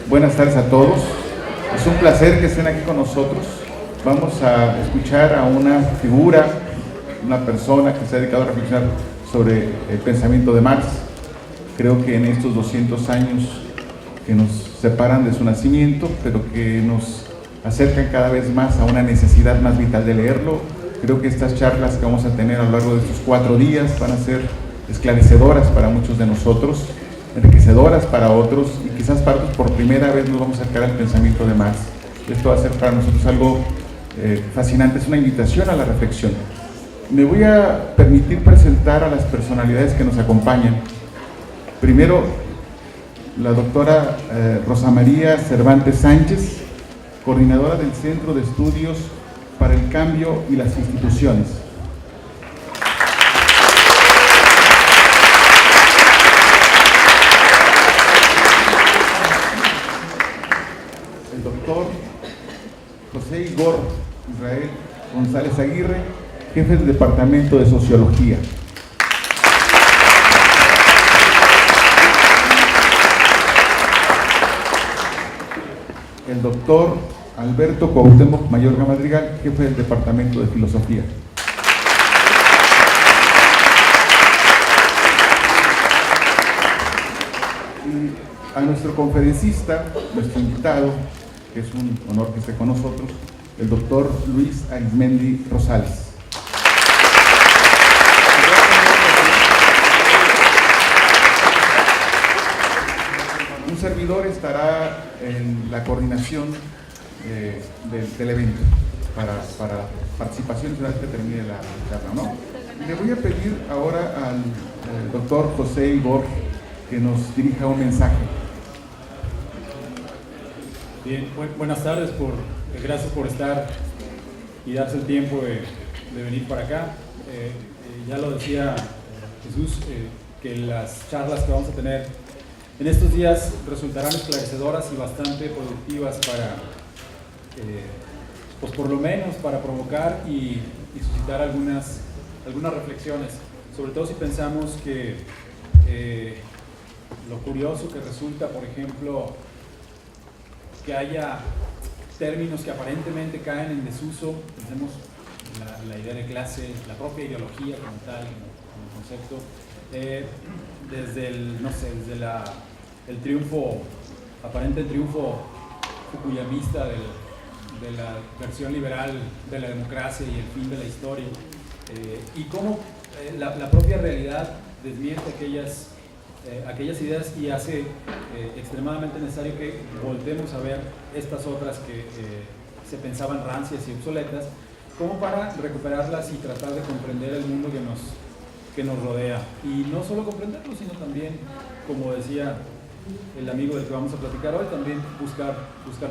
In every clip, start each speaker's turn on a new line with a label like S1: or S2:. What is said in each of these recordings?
S1: Buenas tardes a todos. Es un placer que estén aquí con nosotros. Vamos a escuchar a una figura, una persona que se ha dedicado a reflexionar sobre el pensamiento de Marx. Creo que en estos 200 años que nos separan de su nacimiento, pero que nos acercan cada vez más a una necesidad más vital de leerlo, creo que estas charlas que vamos a tener a lo largo de estos 4 días van a ser esclarecedoras para muchos de nosotros, enriquecedoras para otros, y quizás para otros por primera vez nos vamos a acercar al pensamiento de Marx. Esto va a ser para nosotros algo fascinante, es una invitación a la reflexión. Me voy a permitir presentar a las personalidades que nos acompañan. Primero, la doctora Rosa María Cervantes Sánchez, coordinadora del Centro de Estudios para el Cambio y las Instituciones. El doctor José Igor Israel González Aguirre, jefe del Departamento de Sociología. El doctor Alberto Cuauhtémoc Mayorga Madrigal, jefe del Departamento de Filosofía. Y a nuestro conferencista, nuestro invitado, que es un honor que esté con nosotros, el doctor Luis Arizmendi Rosales. Un servidor estará en la coordinación del evento para participación una vez que termine la charla, ¿no? Le voy a pedir ahora al doctor José Igor que nos dirija un mensaje.
S2: Bien, buenas tardes, gracias por estar y darse el tiempo de venir para acá. Ya lo decía Jesús, que las charlas que vamos a tener en estos días resultarán esclarecedoras y bastante productivas para, pues por lo menos para provocar y suscitar algunas reflexiones, sobre todo si pensamos que lo curioso que resulta, por ejemplo, que haya términos que aparentemente caen en desuso. Tenemos la idea de clase, la propia ideología como tal, como concepto, desde el triunfo, aparente triunfo fukuyamista de la versión liberal de la democracia y el fin de la historia, y cómo la propia realidad desmiente aquellas ideas y hace extremadamente necesario que voltemos a ver estas otras que se pensaban rancias y obsoletas, como para recuperarlas y tratar de comprender el mundo que nos rodea. Y no solo comprenderlo, sino también, como decía el amigo del que vamos a platicar hoy, también buscar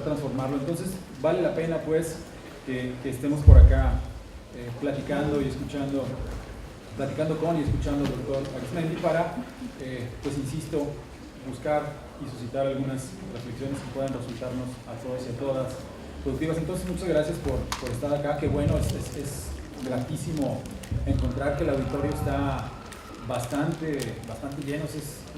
S2: transformarlo. Entonces vale la pena pues que estemos por acá platicando con y escuchando al doctor Arizmendi para, pues insisto, buscar y suscitar algunas reflexiones que puedan resultarnos a todos y a todas productivas. Entonces, muchas gracias por estar acá. Qué bueno, es gratísimo encontrar que el auditorio está bastante lleno.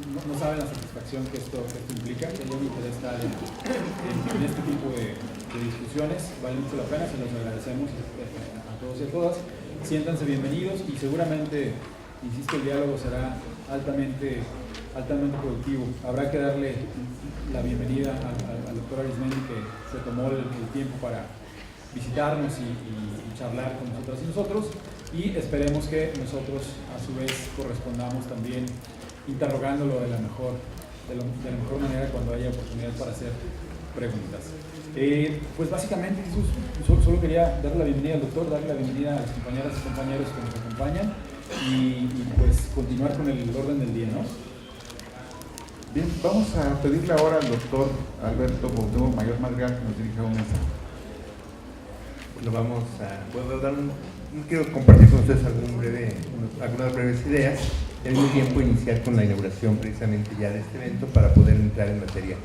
S2: No saben la satisfacción que esto implica, que yo me interés estar en este tipo de discusiones. Vale mucho la pena, se los agradecemos a todos y a todas. Siéntanse bienvenidos y seguramente, insisto, el diálogo será altamente productivo. Habrá que darle la bienvenida al doctor Arizmendi, que se tomó el tiempo para visitarnos y charlar con nosotras y nosotros, y esperemos que nosotros a su vez correspondamos también interrogándolo de la mejor manera cuando haya oportunidad para hacer preguntas. Pues básicamente, Jesús, solo quería darle la bienvenida al doctor, darle la bienvenida a las compañeras y compañeros que nos acompañan y pues continuar con el orden del día, ¿no?
S1: Bien, vamos a pedirle ahora al doctor Alberto Cuauhtémoc Mayorga Madrigal que nos dirija un mensaje.
S3: Quiero compartir con ustedes algunas breves ideas y al mismo tiempo iniciar con la inauguración precisamente ya de este evento para poder entrar en materia.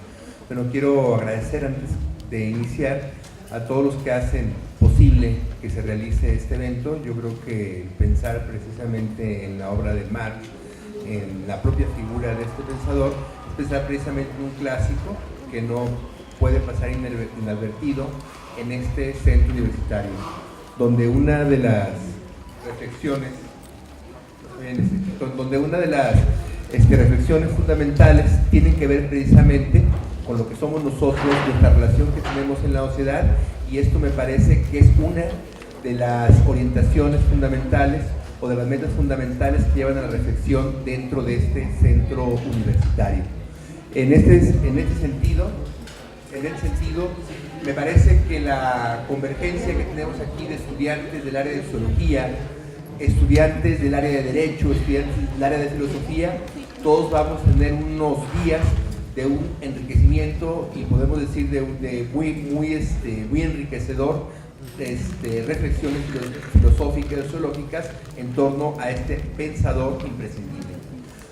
S3: Bueno, quiero agradecer antes de iniciar a todos los que hacen posible que se realice este evento. Yo creo que pensar precisamente en la obra de Marx, en la propia figura de este pensador, pensar precisamente en un clásico que no puede pasar inadvertido en este centro universitario, donde una de las reflexiones fundamentales tienen que ver precisamente con lo que somos nosotros, nuestra relación que tenemos en la sociedad, y esto me parece que es una de las orientaciones fundamentales o de las metas fundamentales que llevan a la reflexión dentro de este centro universitario. En este sentido, me parece que la convergencia que tenemos aquí de estudiantes del área de sociología, estudiantes del área de derecho, estudiantes del área de filosofía, todos vamos a tener unos días de un enriquecimiento y podemos decir de muy enriquecedor, reflexiones filosóficas, sociológicas en torno a este pensador imprescindible.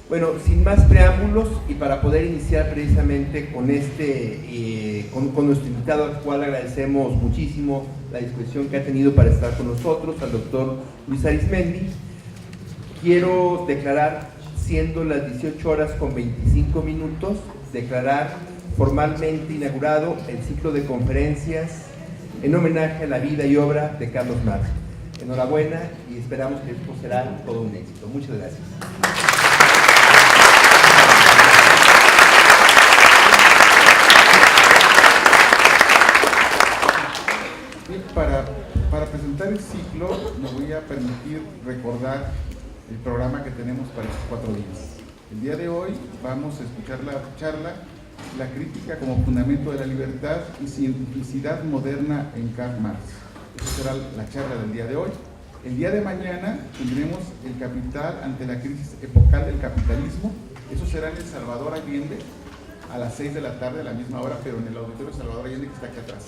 S3: Bueno, sin más preámbulos y para poder iniciar precisamente con con nuestro invitado, al cual agradecemos muchísimo la disposición que ha tenido para estar con nosotros, al doctor Luis Arizmendi, quiero declarar, siendo las 18:25, declarar formalmente inaugurado el ciclo de conferencias en homenaje a la vida y obra de Carlos Marx. Enhorabuena y esperamos que esto será todo un éxito. Muchas gracias.
S1: Para presentar el ciclo, me voy a permitir recordar el programa que tenemos para estos 4 días. El día de hoy vamos a escuchar la charla La crítica como fundamento de la libertad y cientificidad moderna en Karl Marx. Esa será la charla del día de hoy. El día de mañana tendremos El capital ante la crisis epocal del capitalismo. Eso será en el Salvador Allende a las 6 de la tarde, a la misma hora, pero en el auditorio Salvador Allende, que está aquí atrás.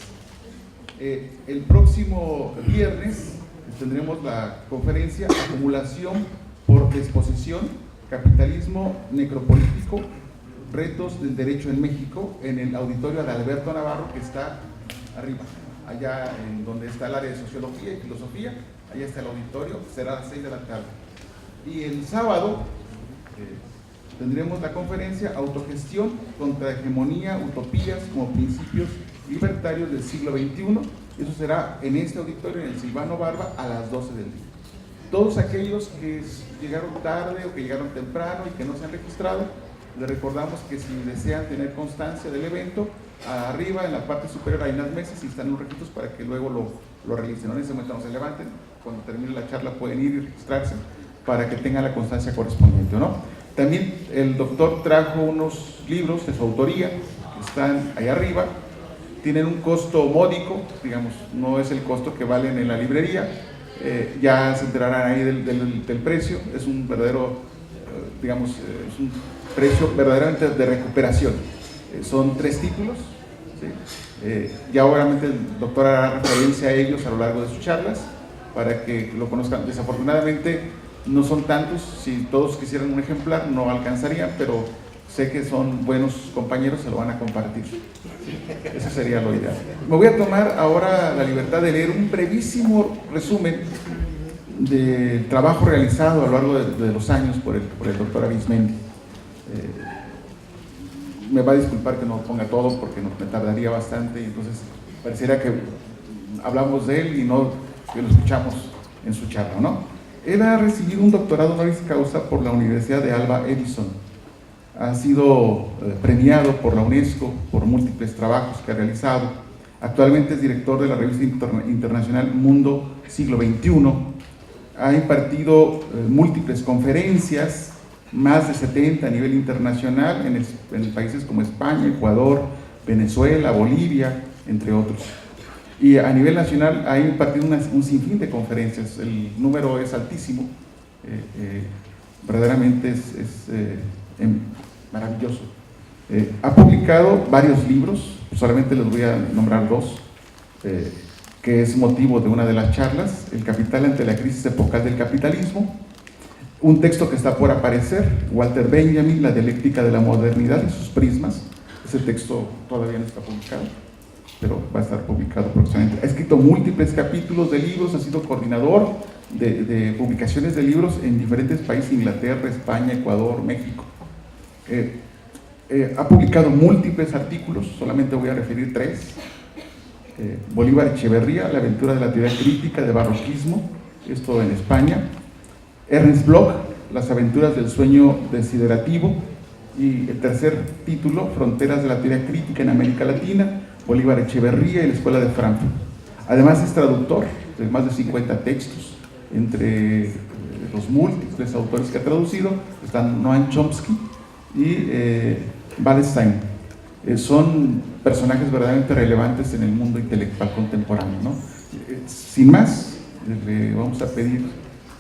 S1: El próximo viernes tendremos la conferencia Acumulación por Desposesión, Capitalismo Necropolítico, Retos del Derecho en México, en el auditorio de Alberto Navarro, que está arriba, allá en donde está el área de Sociología y Filosofía. Allá está el auditorio, será a las 6 de la tarde. Y el sábado tendremos la conferencia Autogestión contra hegemonía, utopías como principios libertarios del siglo XXI. Eso será en este auditorio, en el Silvano Barba, a las 12 del día. Todos aquellos que llegaron tarde o que llegaron temprano y que no se han registrado, les recordamos que si desean tener constancia del evento, arriba en la parte superior hay unas mesas y están los registros para que luego lo realicen. En ese momento no se levanten, cuando termine la charla pueden ir y registrarse para que tengan la constancia correspondiente, ¿no? También el doctor trajo unos libros de su autoría que están ahí arriba. Tienen un costo módico, digamos, no es el costo que valen en la librería. Ya se enterarán ahí del precio. Es un verdadero, es un precio verdaderamente de recuperación. Son 3 títulos, ¿sí? Ya obviamente el doctor hará referencia a ellos a lo largo de sus charlas para que lo conozcan. Desafortunadamente no son tantos, si todos quisieran un ejemplar no alcanzarían, pero sé que son buenos compañeros, se lo van a compartir. ¿Sí? Eso sería lo ideal. Me voy a tomar ahora la libertad de leer un brevísimo resumen del trabajo realizado a lo largo de los años por el doctor Arizmendi. Me va a disculpar que no ponga todo porque me tardaría bastante y entonces pareciera que hablamos de él y no que lo escuchamos en su charla, ¿no? Él ha recibido un doctorado honoris causa por la Universidad de Alba Edison. Ha sido premiado por la UNESCO por múltiples trabajos que ha realizado. Actualmente es director de la revista internacional Mundo Siglo XXI. Ha impartido múltiples conferencias, más de 70 a nivel internacional en países como España, Ecuador, Venezuela, Bolivia, entre otros. Y a nivel nacional ha impartido un sinfín de conferencias. El número es altísimo. Verdaderamente es maravilloso. Ha publicado varios libros, solamente les voy a nombrar 2, que es motivo de una de las charlas: El capital ante la crisis epocal del capitalismo. Un texto que está por aparecer, Walter Benjamin, La dialéctica de la modernidad y sus prismas. Ese texto todavía no está publicado, pero va a estar publicado próximamente. Ha escrito múltiples capítulos de libros, ha sido coordinador de publicaciones de libros en diferentes países: Inglaterra, España, Ecuador, México. Ha publicado múltiples artículos, solamente voy a referir 3. Bolívar Echeverría, La aventura de la teoría crítica de barroquismo, esto en España. Ernst Bloch, Las aventuras del sueño desiderativo. Y el tercer título, Fronteras de la teoría crítica en América Latina, Bolívar Echeverría y la Escuela de Frankfurt. Además es traductor de más de 50 textos. Entre los múltiples autores que ha traducido están Noam Chomsky y Wallerstein. Son personajes verdaderamente relevantes en el mundo intelectual contemporáneo, ¿no? Sin más, le vamos a pedir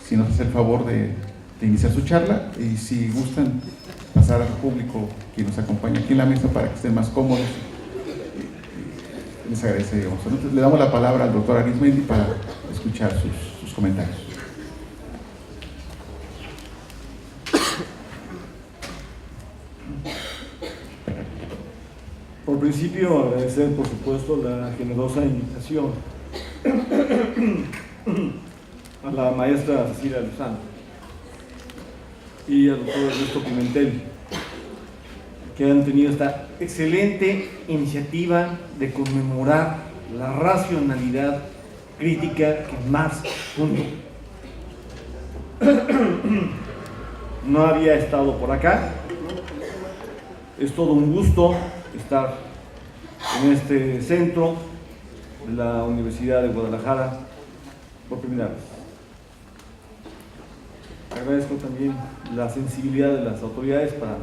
S1: si nos hace el favor de iniciar su charla, y si gustan pasar al público que nos acompaña aquí en la mesa para que estén más cómodos, les agradeceríamos. Entonces, le damos la palabra al doctor Arismendi para escuchar sus comentarios.
S4: Por principio, agradecer, por supuesto, la generosa invitación a la maestra Cecilia Lozano y al doctor Ernesto Pimentel, que han tenido esta excelente iniciativa de conmemorar la racionalidad crítica que Marx fundó. No había estado por acá. Es todo un gusto estar en este centro de la Universidad de Guadalajara por primera vez. Agradezco también la sensibilidad de las autoridades para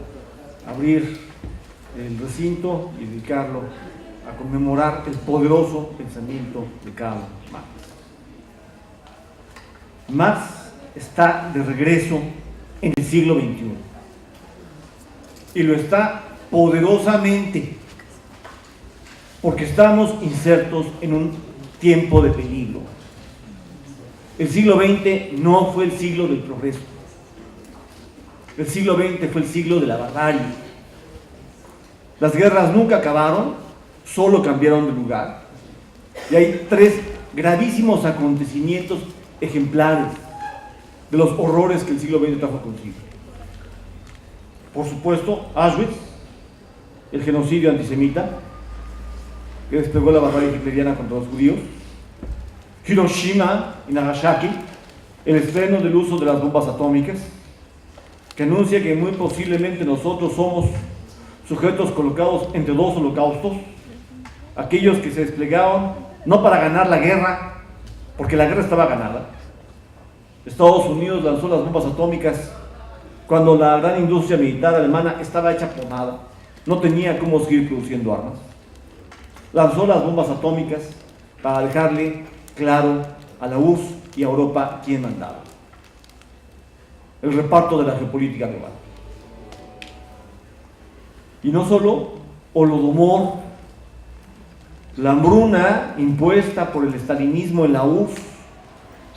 S4: abrir el recinto y dedicarlo a conmemorar el poderoso pensamiento de Karl Marx. Marx está de regreso en el siglo XXI y lo está poderosamente porque estamos insertos en un tiempo de peligro. El siglo XX no fue el siglo del progreso. El siglo XX fue el siglo de la barbarie. Las guerras nunca acabaron, solo cambiaron de lugar. Y hay 3 gravísimos acontecimientos ejemplares de los horrores que el siglo XX trajo consigo. Por supuesto, Auschwitz, el genocidio antisemita que desplegó la barbarie hitleriana contra los judíos. Hiroshima y Nagasaki, el estreno del uso de las bombas atómicas, que anuncia que muy posiblemente nosotros somos sujetos colocados entre 2 holocaustos, aquellos que se desplegaron no para ganar la guerra, porque la guerra estaba ganada. Estados Unidos lanzó las bombas atómicas cuando la gran industria militar alemana estaba hecha pomada, no tenía cómo seguir produciendo armas. Lanzó las bombas atómicas para dejarle claro a la URSS y a Europa quién mandaba. El reparto de la geopolítica global. Y no solo Holodomor, la hambruna impuesta por el estalinismo en la URSS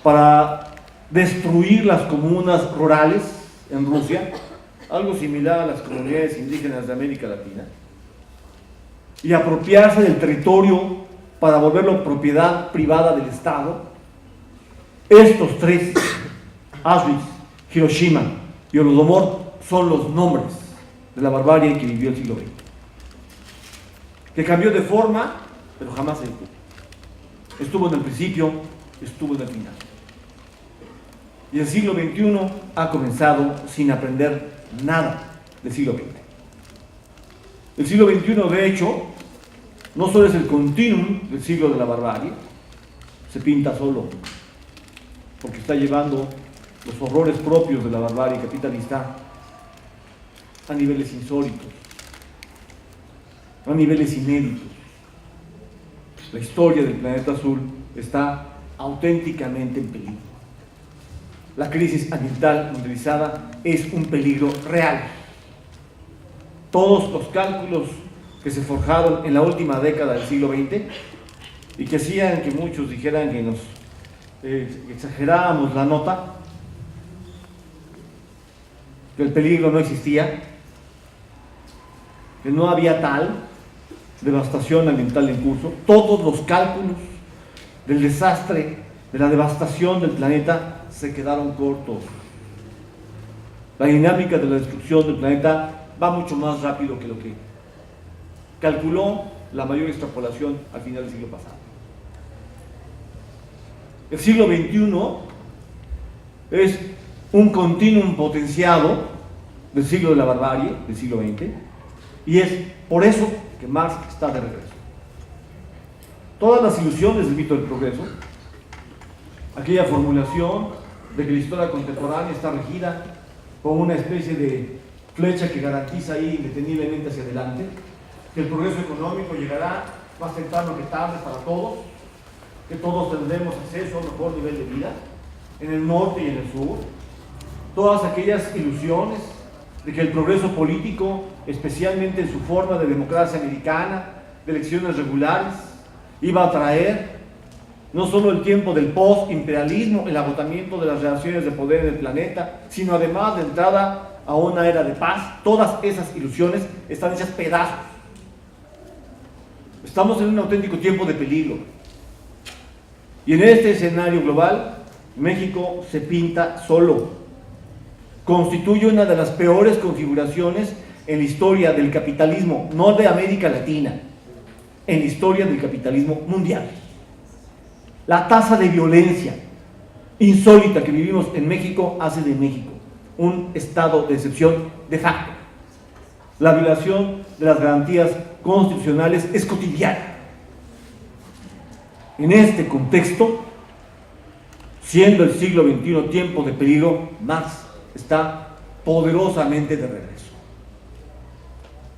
S4: para destruir las comunas rurales en Rusia, algo similar a las comunidades indígenas de América Latina, y apropiarse del territorio para volverlo propiedad privada del Estado. Estos 3, Auschwitz, Hiroshima y Holodomor, son los nombres de la barbarie que vivió el siglo XX, que cambió de forma, pero jamás se detuvo. Estuvo en el principio, estuvo en el final. Y el siglo XXI ha comenzado sin aprender nada del siglo XX. El siglo XXI, de hecho, no solo es el continuum del siglo de la barbarie, se pinta solo, porque está llevando los horrores propios de la barbarie capitalista a niveles insólitos, a niveles inéditos. La historia del planeta azul está auténticamente en peligro. La crisis ambiental mundializada es un peligro real. Todos los cálculos que se forjaron en la última década del siglo XX y que hacían que muchos dijeran que nos exagerábamos la nota, que el peligro no existía, que no había tal devastación ambiental en curso. Todos los cálculos del desastre, de la devastación del planeta se quedaron cortos. La dinámica de la destrucción del planeta va mucho más rápido que lo que calculó la mayor extrapolación al final del siglo pasado. El siglo XXI es un continuum potenciado del siglo de la barbarie, del siglo XX, y es por eso que Marx está de regreso. Todas las ilusiones del mito del progreso, aquella formulación de que la historia contemporánea está regida como una especie de flecha que garantiza ir indeteniblemente hacia adelante, que el progreso económico llegará más temprano que tarde para todos, que todos tendremos acceso a un mejor nivel de vida, en el norte y en el sur, todas aquellas ilusiones de que el progreso político, especialmente en su forma de democracia americana, de elecciones regulares, iba a traer no solo el tiempo del post-imperialismo, el agotamiento de las relaciones de poder en el planeta, sino además de entrada a una era de paz. Todas esas ilusiones están hechas pedazos. Estamos en un auténtico tiempo de peligro. Y en este escenario global, México se pinta solo. Constituye una de las peores configuraciones en la historia del capitalismo, no de América Latina, en la historia del capitalismo mundial. La tasa de violencia insólita que vivimos en México hace de México un estado de excepción de facto. La violación de las garantías constitucionales es cotidiana. En este contexto, siendo el siglo XXI tiempo de peligro, Marx está poderosamente de regreso.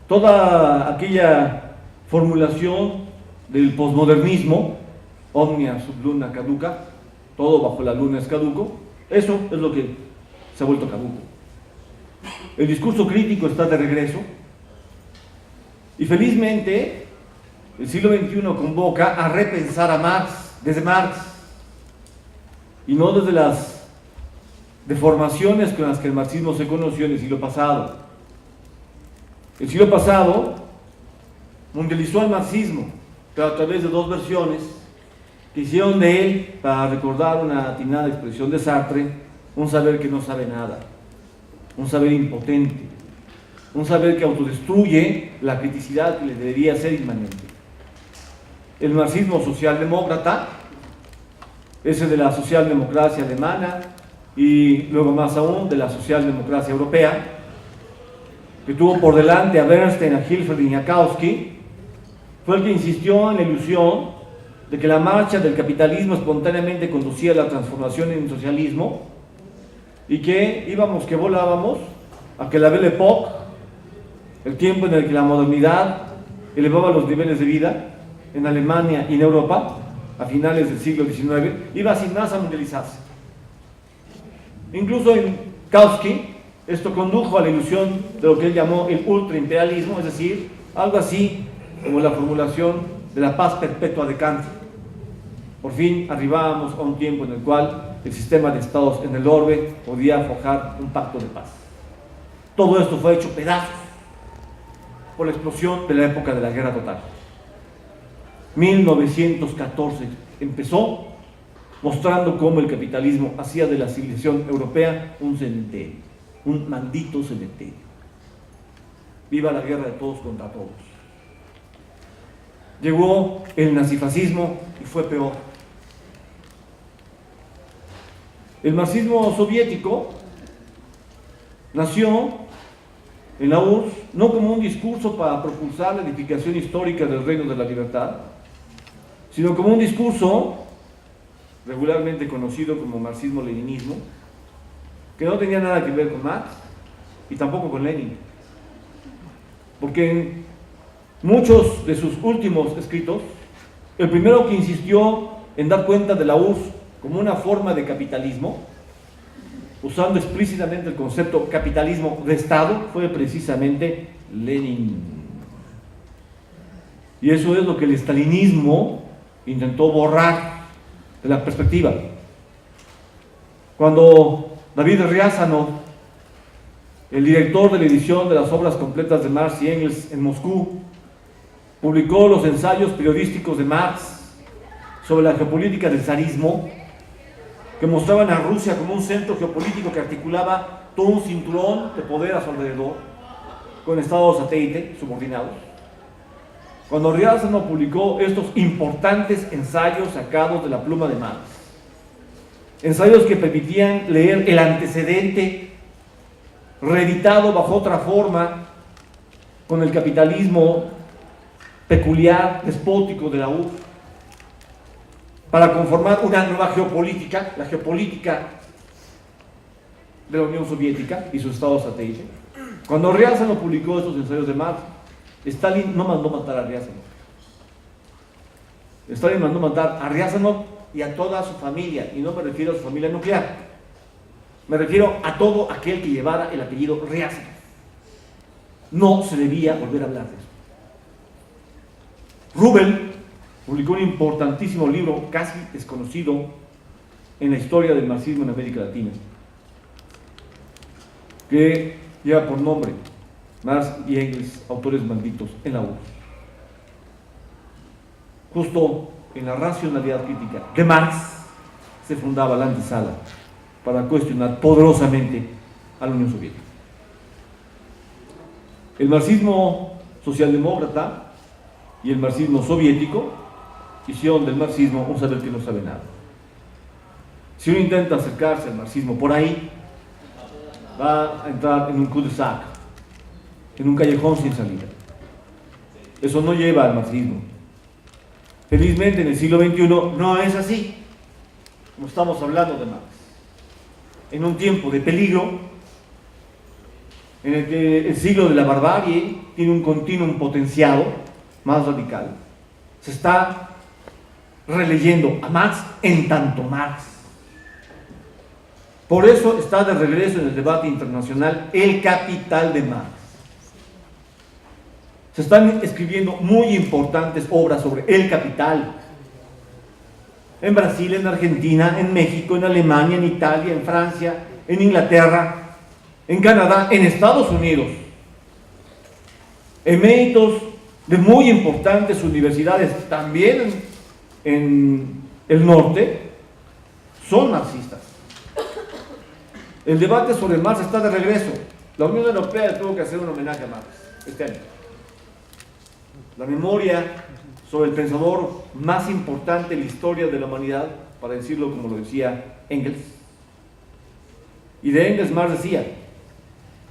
S4: Toda aquella formulación del posmodernismo, omnia sub luna caduca, todo bajo la luna es caduco, eso es lo que se ha vuelto caduco. El discurso crítico está de regreso y felizmente el siglo XXI convoca a repensar a Marx, desde Marx, y no desde las deformaciones con las que el marxismo se conoció en el siglo pasado. El siglo pasado mundializó al marxismo, pero a través de dos versiones que hicieron de él, para recordar una atinada expresión de Sartre, un saber que no sabe nada, un saber impotente, un saber que autodestruye la criticidad que le debería ser inmanente. El marxismo socialdemócrata, ese de la socialdemocracia alemana y luego más aún de la socialdemocracia europea, que tuvo por delante a Bernstein, a Hilferd y a Kautsky, fue el que insistió en la ilusión de que la marcha del capitalismo espontáneamente conducía a la transformación en socialismo y que íbamos, que volábamos a que la Belle Époque, el tiempo en el que la modernidad elevaba los niveles de vida en Alemania y en Europa a finales del siglo XIX, iba sin más a mundializarse. Incluso en Kautsky esto condujo a la ilusión de lo que él llamó el ultraimperialismo, es decir, algo así como la formulación de la paz perpetua de Kant. Por fin arribábamos a un tiempo en el cual el sistema de estados en el orbe podía forjar un pacto de paz. Todo esto fue hecho pedazos por la explosión de la época de la guerra total. 1914 empezó mostrando cómo el capitalismo hacía de la civilización europea un cementerio, un maldito cementerio. Viva la guerra de todos contra todos. Llegó el nazifascismo y fue peor. El marxismo soviético nació en la URSS no como un discurso para propulsar la edificación histórica del reino de la libertad, sino como un discurso regularmente conocido como marxismo-leninismo, que no tenía nada que ver con Marx y tampoco con Lenin, porque en muchos de sus últimos escritos, el primero que insistió en dar cuenta de la URSS como una forma de capitalismo, usando explícitamente el concepto capitalismo de Estado, fue precisamente Lenin. Y eso es lo que el stalinismo intentó borrar de la perspectiva. Cuando David Riazanov, el director de la edición de las obras completas de Marx y Engels en Moscú, publicó los ensayos periodísticos de Marx sobre la geopolítica del zarismo, que mostraban a Rusia como un centro geopolítico que articulaba todo un cinturón de poder a su alrededor. con estados satélite subordinados. Cuando Riázano publicó estos importantes ensayos sacados de la pluma de Marx, ensayos que permitían leer el antecedente reeditado bajo otra forma con el capitalismo peculiar, despótico de la URSS, para conformar una nueva geopolítica, la geopolítica de la Unión Soviética y sus estados satélite. Cuando Riázano publicó estos ensayos de Marx, Stalin no mandó matar a Riázano. Stalin mandó matar a Riázano y a toda su familia, y no me refiero a su familia nuclear, me refiero a todo aquel que llevara el apellido Riázano. No se debía volver a hablar de eso. Rubel publicó un importantísimo libro, casi desconocido en la historia del marxismo en América Latina, que lleva por nombre Marx y Engels, autores malditos en la URSS. Justo en la racionalidad crítica de Marx se fundaba la antesala para cuestionar poderosamente a la Unión Soviética. El marxismo socialdemócrata y el marxismo soviético hicieron del marxismo un saber que no sabe nada. Si uno intenta acercarse al marxismo por ahí, va a entrar en un cul-de-sac, en un callejón sin salida. Eso no lleva al marxismo. Felizmente en el siglo XXI no es así, como estamos hablando de Marx. En un tiempo de peligro, en el que el siglo de la barbarie tiene un continuum potenciado más radical, se está releyendo a Marx en tanto Marx. Por eso está de regreso en el debate internacional El Capital de Marx. Se están escribiendo muy importantes obras sobre el capital. En Brasil, en Argentina, en México, en Alemania, en Italia, en Francia, en Inglaterra, en Canadá, en Estados Unidos. Eméritos de muy importantes universidades, también en el norte, son marxistas. El debate sobre Marx está de regreso. La Unión Europea tuvo que hacer un homenaje a Marx este año. La memoria sobre el pensador más importante en la historia de la humanidad, para decirlo como lo decía Engels. Y de Engels Marx decía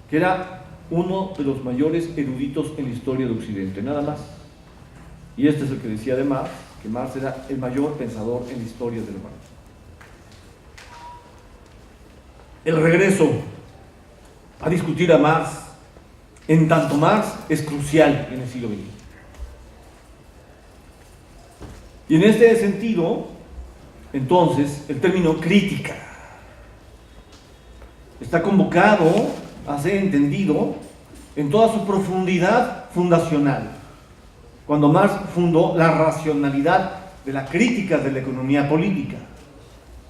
S4: que era uno de los mayores eruditos en la historia de Occidente, nada más. Y este es el que decía de Marx, que Marx era el mayor pensador en la historia de la humanidad. El regreso a discutir a Marx, en tanto Marx, es crucial en el siglo XX. Y en este sentido, entonces, el término crítica está convocado a ser entendido en toda su profundidad fundacional. Cuando Marx fundó la racionalidad de la crítica de la economía política,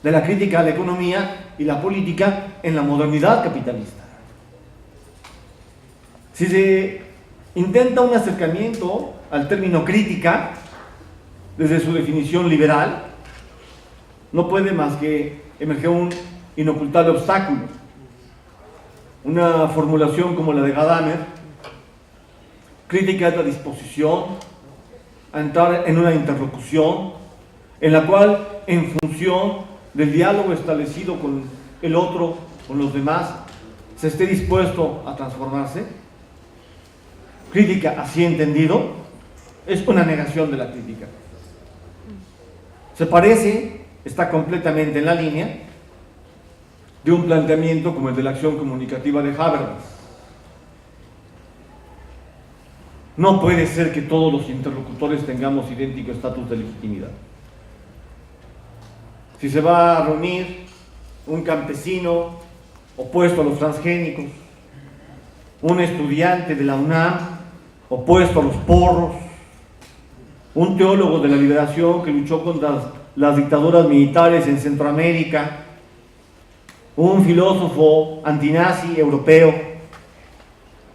S4: de la crítica a la economía y la política en la modernidad capitalista. Si se intenta un acercamiento al término crítica desde su definición liberal, no puede más que emerger un inocultable obstáculo. Una formulación como la de Gadamer: crítica es la disposición a entrar en una interlocución en la cual, en función del diálogo establecido con el otro, con los demás, se esté dispuesto a transformarse. Crítica, así entendido, es una negación de la crítica. Se parece, está completamente en la línea de un planteamiento como el de la acción comunicativa de Habermas. No puede ser que todos los interlocutores tengamos idéntico estatus de legitimidad. Si se va a reunir un campesino opuesto a los transgénicos, un estudiante de la UNAM opuesto a los porros, un teólogo de la liberación que luchó contra las dictaduras militares en Centroamérica, un filósofo antinazi europeo,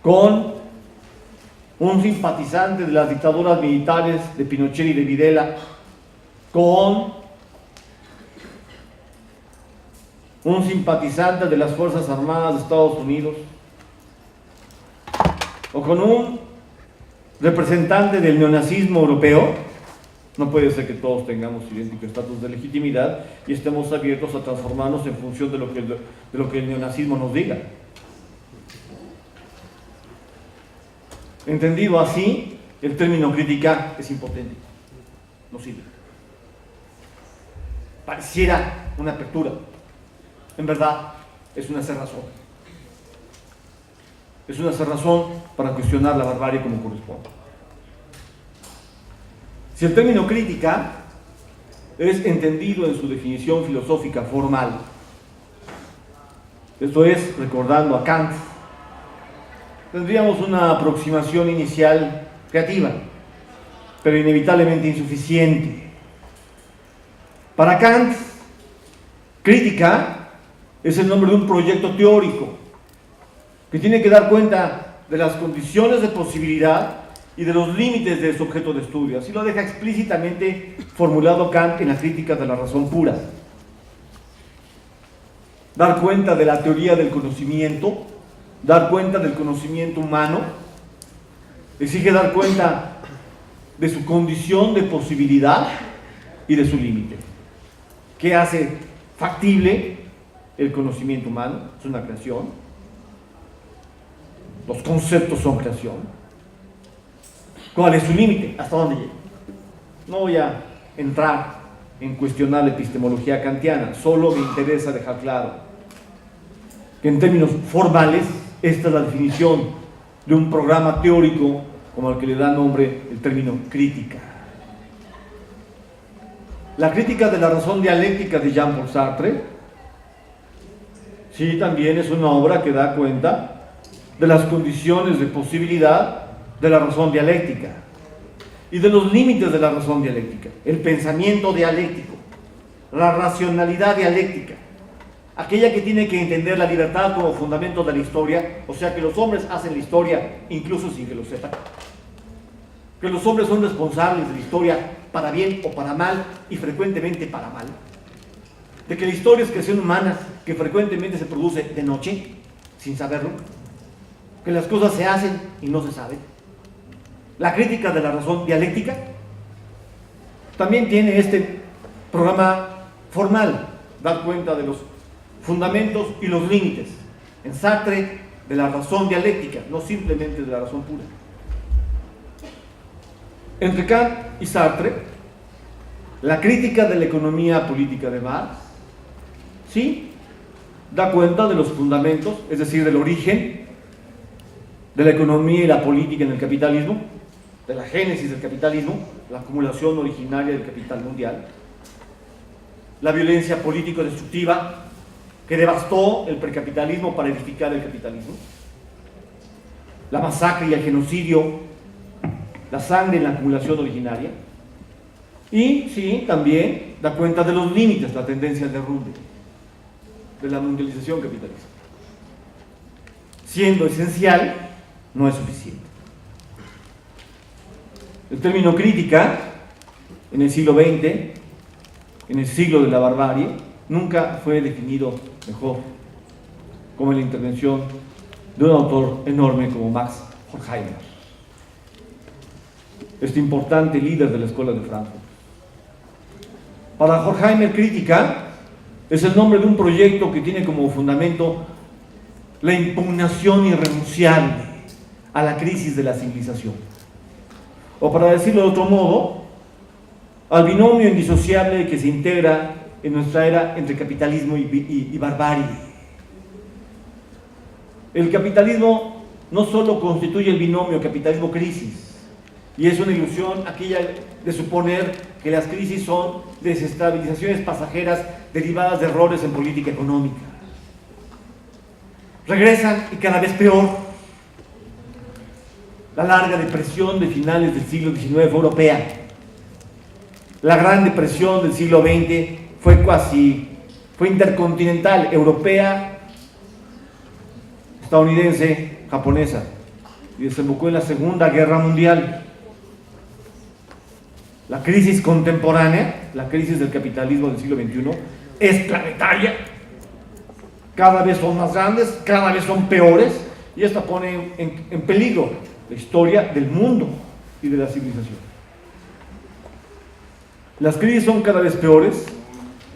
S4: con un simpatizante de las dictaduras militares de Pinochet y de Videla, con un simpatizante de las Fuerzas Armadas de Estados Unidos. o con un representante del neonazismo europeo, no puede ser que todos tengamos idéntico estatus de legitimidad y estemos abiertos a transformarnos en función de lo que el neonazismo nos diga. Entendido así, el término crítica es impotente, no sirve. Pareciera una apertura, en verdad es una cerrazón. Es una cerrazón para cuestionar la barbarie como corresponde. Si el término crítica es entendido en su definición filosófica formal, esto es, recordando a Kant, tendríamos una aproximación inicial creativa, pero inevitablemente insuficiente. Para Kant, crítica es el nombre de un proyecto teórico que tiene que dar cuenta de las condiciones de posibilidad y de los límites de su objeto de estudio. Así lo deja explícitamente formulado Kant en la Crítica de la razón pura. Dar cuenta de la teoría del conocimiento, dar cuenta del conocimiento humano, exige dar cuenta de su condición de posibilidad y de su límite. ¿Qué hace factible el conocimiento humano? Es una creación. Los conceptos son creación. ¿Cuál es su límite? ¿Hasta dónde llega? No voy a entrar en cuestionar la epistemología kantiana, solo me interesa dejar claro que en términos formales esta es la definición de un programa teórico como al que le da nombre el término crítica. La crítica de la razón dialéctica de Jean-Paul Sartre, sí, también es una obra que da cuenta de las condiciones de posibilidad de la razón dialéctica y de los límites de la razón dialéctica, el pensamiento dialéctico, la racionalidad dialéctica, aquella que tiene que entender la libertad como fundamento de la historia, o sea que los hombres hacen la historia incluso sin que lo sepan, que los hombres son responsables de la historia para bien o para mal y frecuentemente para mal, de que la historia es creación humana que frecuentemente se produce de noche sin saberlo, que las cosas se hacen y no se saben. La crítica de la razón dialéctica también tiene este programa formal, dar cuenta de los fundamentos y los límites en Sartre de la razón dialéctica, no simplemente de la razón pura. Entre Kant y Sartre, la crítica de la economía política de Marx, sí, da cuenta de los fundamentos, es decir, del origen de la economía y la política en el capitalismo, de la génesis del capitalismo, la acumulación originaria del capital mundial, la violencia político-destructiva que devastó el precapitalismo para edificar el capitalismo, la masacre y el genocidio, la sangre en la acumulación originaria, y sí, también da cuenta de los límites, la tendencia al derrumbe de la mundialización capitalista. Siendo esencial, no es suficiente. El término crítica, en el siglo XX, en el siglo de la barbarie, nunca fue definido mejor, como en la intervención de un autor enorme como Max Horkheimer, este importante líder de la Escuela de Frankfurt. Para Horkheimer, crítica es el nombre de un proyecto que tiene como fundamento la impugnación irrenunciable a la crisis de la civilización. O para decirlo de otro modo, al binomio indisociable que se integra en nuestra era entre capitalismo y barbarie. El capitalismo no solo constituye el binomio capitalismo-crisis, y es una ilusión aquella de suponer que las crisis son desestabilizaciones pasajeras derivadas de errores en política económica. Regresan y cada vez peor. La larga depresión de finales del siglo XIX fue europea. La gran depresión del siglo XX fue intercontinental, europea, estadounidense, japonesa, y desembocó en la Segunda Guerra Mundial. La crisis contemporánea, la crisis del capitalismo del siglo XXI, es planetaria. Cada vez son más grandes, cada vez son peores, y esta pone en peligro la historia del mundo y de la civilización. Las crisis son cada vez peores,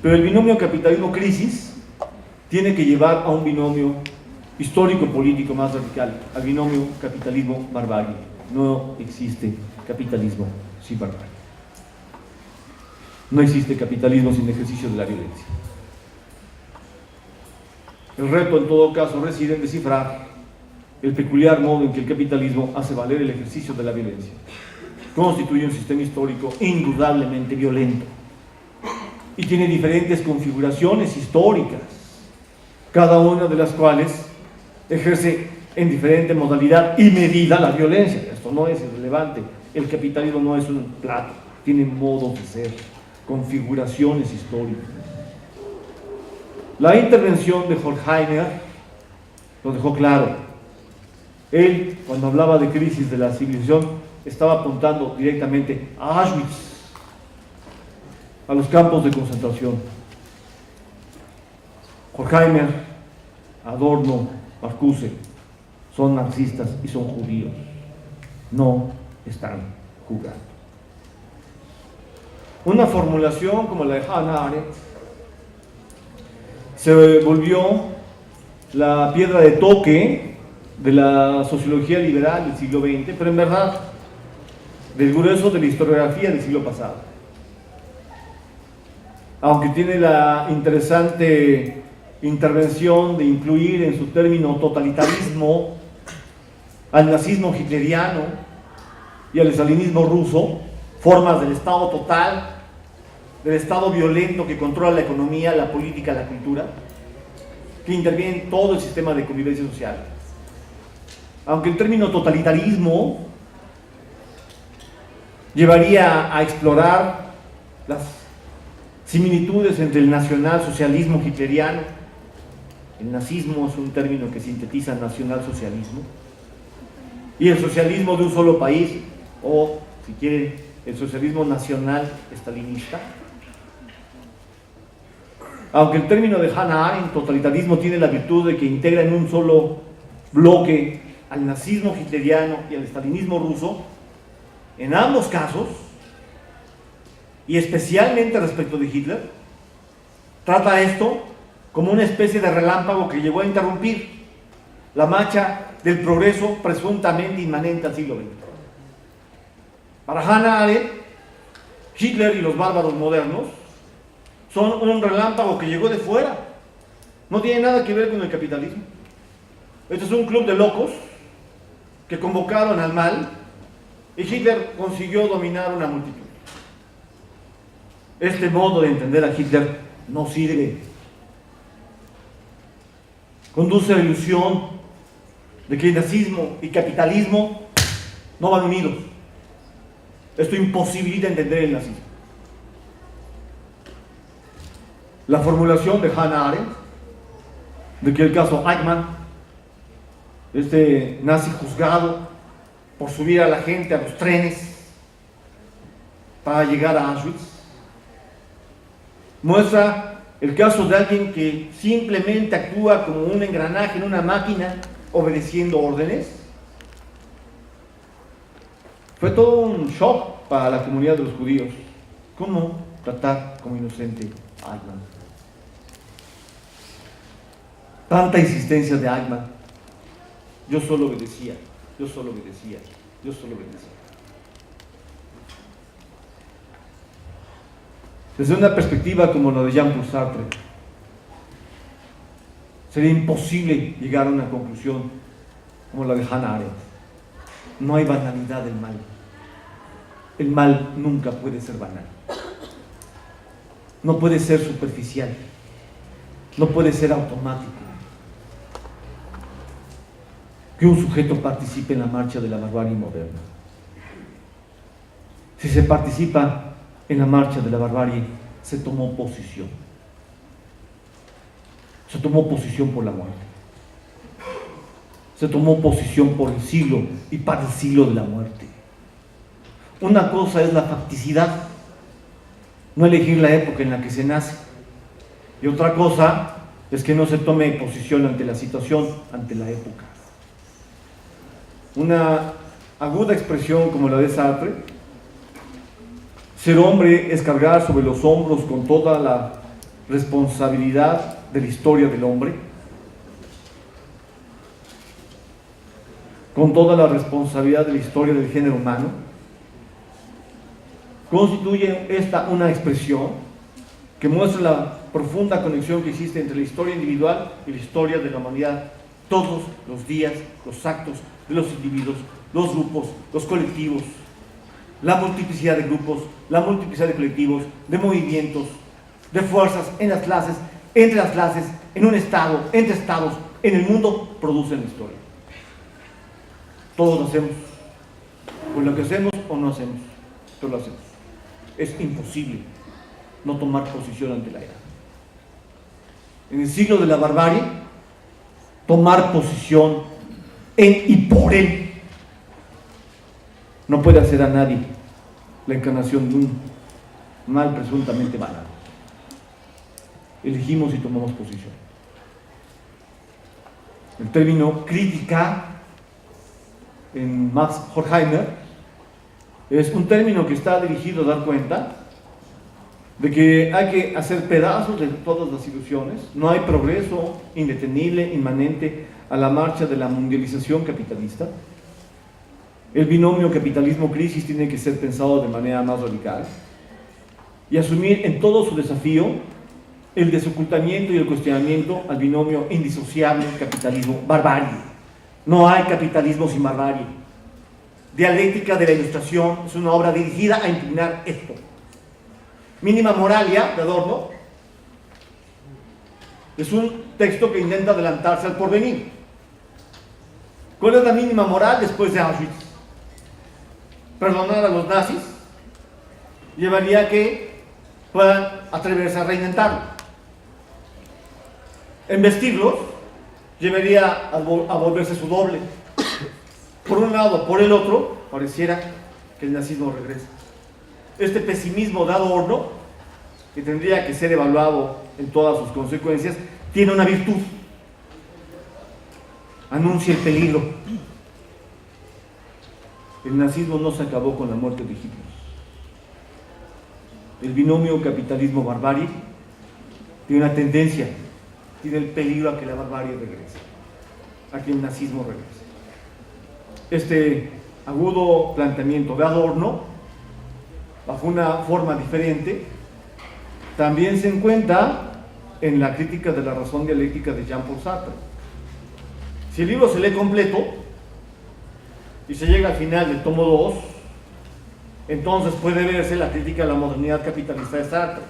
S4: pero el binomio capitalismo-crisis tiene que llevar a un binomio histórico-político más radical, al binomio capitalismo-barbarie. No existe capitalismo sin barbarie. No existe capitalismo sin ejercicio de la violencia. El reto, en todo caso, reside en descifrar el peculiar modo en que el capitalismo hace valer el ejercicio de la violencia. Constituye un sistema histórico indudablemente violento y tiene diferentes configuraciones históricas, cada una de las cuales ejerce en diferente modalidad y medida la violencia. Esto no es irrelevante. El capitalismo no es un plato, tiene modos de ser, configuraciones históricas. La intervención de Horkheimer lo dejó claro. Él, cuando hablaba de crisis de la civilización, estaba apuntando directamente a Auschwitz, a los campos de concentración. Horkheimer, Adorno, Marcuse son marxistas y son judíos. No están jugando. Una formulación como la de Hannah Arendt se volvió la piedra de toque de la sociología liberal del siglo XX, pero en verdad del grueso de la historiografía del siglo pasado. Aunque tiene la interesante intervención de incluir en su término totalitarismo al nazismo hitleriano y al estalinismo ruso, formas del Estado total, del Estado violento que controla la economía, la política, la cultura, que interviene en todo el sistema de convivencia social. Aunque el término totalitarismo llevaría a explorar las similitudes entre el nacionalsocialismo hitleriano. El nazismo es un término que sintetiza nacionalsocialismo, y el socialismo de un solo país, o si quieren, el socialismo nacional estalinista. Aunque el término de Hannah Arendt, totalitarismo, tiene la virtud de que integra en un solo bloque al nazismo hitleriano y al estalinismo ruso, en ambos casos, y especialmente respecto de Hitler, trata esto como una especie de relámpago que llegó a interrumpir la marcha del progreso presuntamente inmanente al siglo XX. Para Hannah Arendt, Hitler y los bárbaros modernos son un relámpago que llegó de fuera, no tiene nada que ver con el capitalismo. Este es un club de locos que convocaron al mal y Hitler consiguió dominar una multitud. Este modo de entender a Hitler no sirve. Conduce a la ilusión de que el nazismo y capitalismo no van unidos. Esto imposibilita entender el nazismo. La formulación de Hannah Arendt de que el caso Eichmann, este nazi juzgado por subir a la gente a los trenes para llegar a Auschwitz, muestra el caso de alguien que simplemente actúa como un engranaje en una máquina obedeciendo órdenes. Fue todo un shock para la comunidad de los judíos. ¿Cómo tratar como inocente a Eichmann? Tanta insistencia de Eichmann. Yo solo obedecía, yo solo obedecía, yo solo obedecía. Desde una perspectiva como la de Jean-Paul Sartre, sería imposible llegar a una conclusión como la de Hannah Arendt. No hay banalidad del mal. El mal nunca puede ser banal. No puede ser superficial. No puede ser automático. Que un sujeto participe en la marcha de la barbarie moderna. Si se participa en la marcha de la barbarie, se tomó posición. Se tomó posición por la muerte. Se tomó posición por el siglo y para el siglo de la muerte. Una cosa es la facticidad, no elegir la época en la que se nace. Y otra cosa es que no se tome posición ante la situación, ante la época. una aguda expresión como la de Sartre. Ser hombre es cargar sobre los hombros con toda la responsabilidad de la historia del hombre, con toda la responsabilidad de la historia del género humano. Constituye esta una expresión que muestra la profunda conexión que existe entre la historia individual y la historia de la humanidad. Todos los días, los actos de los individuos, los grupos, los colectivos, la multiplicidad de grupos, la multiplicidad de colectivos, de movimientos, de fuerzas en las clases, entre las clases, en un estado, entre estados, en el mundo, producen la historia. Todos lo hacemos, pues lo que hacemos o no hacemos, todos lo hacemos. Es imposible no tomar posición ante la era. En el siglo de la barbarie, tomar posición en y por él no puede hacer a nadie la encarnación de un mal presuntamente banal. Elegimos y tomamos posición. El término crítica en Max Horkheimer es un término que está dirigido a dar cuenta de que hay que hacer pedazos de todas las ilusiones. No hay progreso indetenible, inmanente a la marcha de la mundialización capitalista. El binomio capitalismo-crisis tiene que ser pensado de manera más radical y asumir en todo su desafío el desocultamiento y el cuestionamiento al binomio indisociable capitalismo-barbarie. No hay capitalismo sin barbarie. Dialéctica de la Ilustración es una obra dirigida a impugnar esto. Mínima Moralia, de Adorno, es un texto que intenta adelantarse al porvenir. ¿Cuál es la mínima moral después de Auschwitz? Perdonar a los nazis llevaría a que puedan atreverse a reinventarlo. Embestirlos llevaría a volverse su doble. Por un lado, por el otro, pareciera que el nazismo regresa. Este pesimismo de Adorno, que tendría que ser evaluado en todas sus consecuencias, tiene una virtud: anuncia el peligro. El nazismo no se acabó con la muerte de Hitler. El binomio capitalismo-barbarie tiene una tendencia, tiene el peligro a que la barbarie regrese, a que el nazismo regrese. Este agudo planteamiento de Adorno, bajo una forma diferente, también se encuentra en la crítica de la razón dialéctica de Jean-Paul Sartre. Si el libro se lee completo y se llega al final del tomo 2, entonces puede verse la crítica de la modernidad capitalista de Sartre.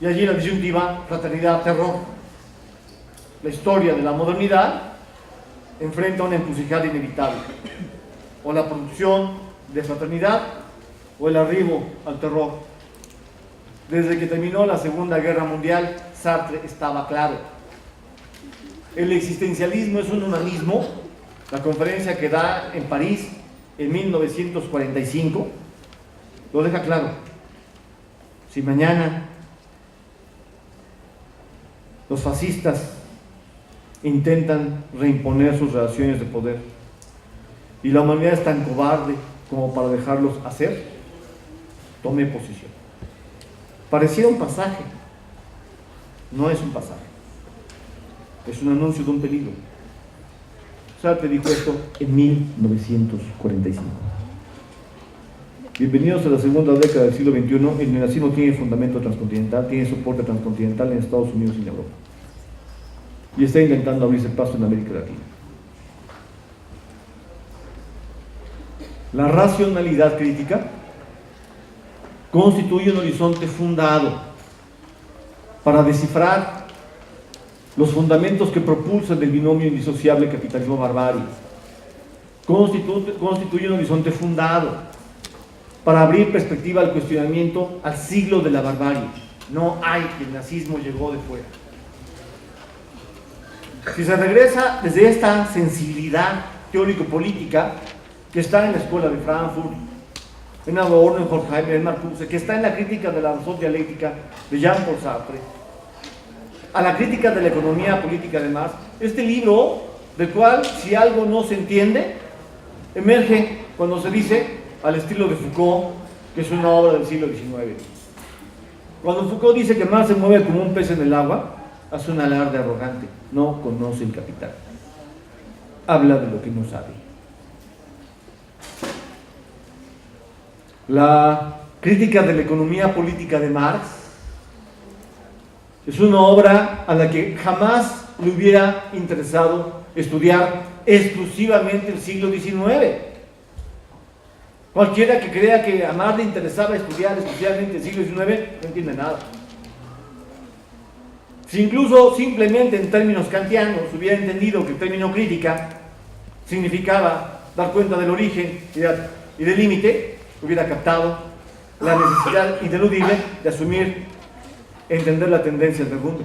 S4: Y allí la disyuntiva fraternidad-terror. La historia de la modernidad enfrenta una encrucijada inevitable: o la producción de fraternidad o el arribo al terror. Desde que terminó la Segunda Guerra Mundial, Sartre estaba claro: el existencialismo es un humanismo. La conferencia que da en París en 1945 lo deja claro. Si mañana los fascistas intentan reimponer sus relaciones de poder y la humanidad es tan cobarde como para dejarlos hacer, tome posición. Pareciera un pasaje, no es un pasaje, es un anuncio de un peligro. Sartre dijo esto en 1945. Bienvenidos a la segunda década del siglo XXI. El neonazismo tiene fundamento transcontinental, tiene soporte transcontinental en Estados Unidos y en Europa, y está intentando abrirse paso en América Latina. La racionalidad crítica constituye un horizonte fundado para descifrar los fundamentos que propulsan el binomio indisociable capitalismo-barbarie. Constituye un horizonte fundado para abrir perspectiva al cuestionamiento al siglo de la barbarie. No hay que el nazismo llegó de fuera. Si se regresa desde esta sensibilidad teórico-política que está en la Escuela de Frankfurt, en Adorno, en Horkheimer, en Marcuse, que está en la crítica de la razón dialéctica de Jean-Paul Sartre, a la crítica de la economía política de Marx, este libro, del cual si algo no se entiende, emerge cuando se dice, al estilo de Foucault, que es una obra del siglo XIX. Cuando Foucault dice que Marx se mueve como un pez en el agua, hace un alarde arrogante, no conoce el capital, habla de lo que no sabe. La crítica de la economía política de Marx es una obra a la que jamás le hubiera interesado estudiar exclusivamente el siglo XIX. Cualquiera que crea que a Marx le interesaba estudiar exclusivamente el siglo XIX no entiende nada. Si incluso simplemente en términos kantianos hubiera entendido que el término crítica significaba dar cuenta del origen y del límite, hubiera captado la necesidad ineludible de asumir e entender la tendencia del mundo.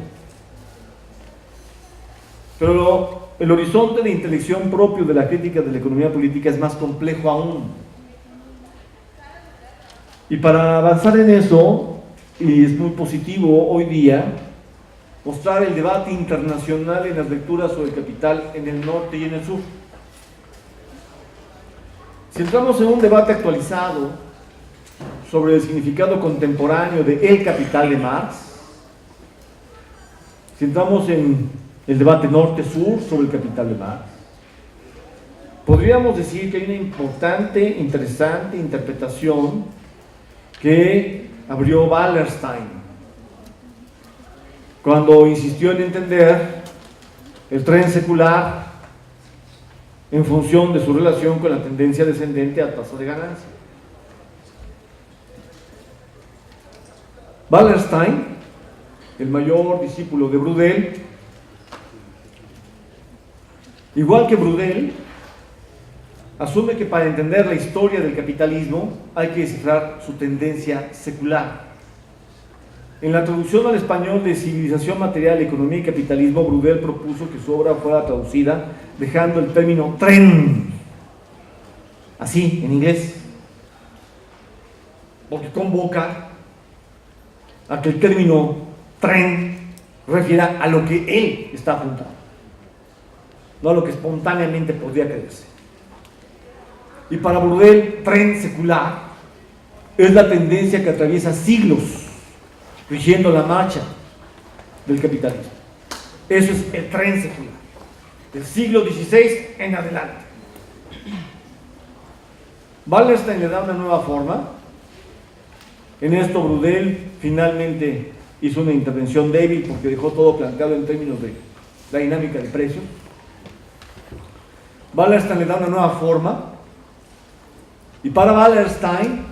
S4: Pero el horizonte de intelección propio de la crítica de la economía política es más complejo aún. Y para avanzar en eso, y es muy positivo hoy día, mostrar el debate internacional en las lecturas sobre el capital en el norte y en el sur. Si entramos en un debate actualizado sobre el significado contemporáneo de El Capital de Marx, si entramos en el debate norte-sur sobre el capital de Marx, podríamos decir que hay una importante, interesante interpretación que abrió Wallerstein cuando insistió en entender el tren secular en función de su relación con la tendencia descendente a tasa de ganancia. Wallerstein, el mayor discípulo de Braudel, igual que Braudel, asume que para entender la historia del capitalismo hay que descifrar su tendencia secular. En la traducción al español de Civilización Material, Economía y Capitalismo, Braudel propuso que su obra fuera traducida dejando el término tren, así en inglés, porque convoca a que el término tren refiera a lo que él está apuntando, no a lo que espontáneamente podría creerse. Y para Braudel, tren secular es la tendencia que atraviesa siglos rigiendo la marcha del capitalismo. Eso es el tren secular, del siglo XVI en adelante. Wallerstein le da una nueva forma. En esto Braudel finalmente hizo una intervención débil porque dejó todo planteado en términos de la dinámica de precios. Wallerstein le da una nueva forma, y para Wallerstein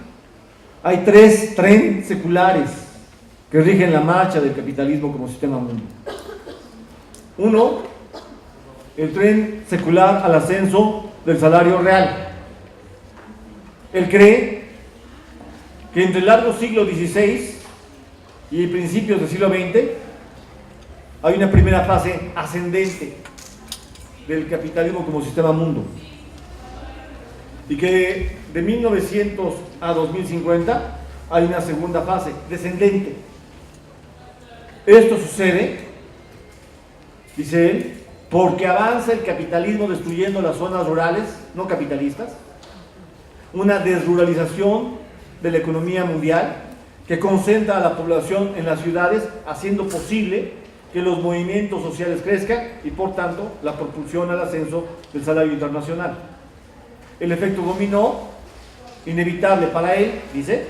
S4: hay tres trenes seculares que rigen la marcha del capitalismo como sistema mundial. Uno, el tren secular al ascenso del salario real. Él cree que entre el largo siglo XVI y principios del siglo XX hay una primera fase ascendente del capitalismo como sistema mundo, y que de 1900 a 2050 hay una segunda fase descendente. Esto sucede, dice él, porque avanza el capitalismo destruyendo las zonas rurales no capitalistas, una desruralización de la economía mundial que concentra a la población en las ciudades, haciendo posible que los movimientos sociales crezcan y por tanto la propulsión al ascenso del salario internacional. El efecto dominó inevitable para él, dice,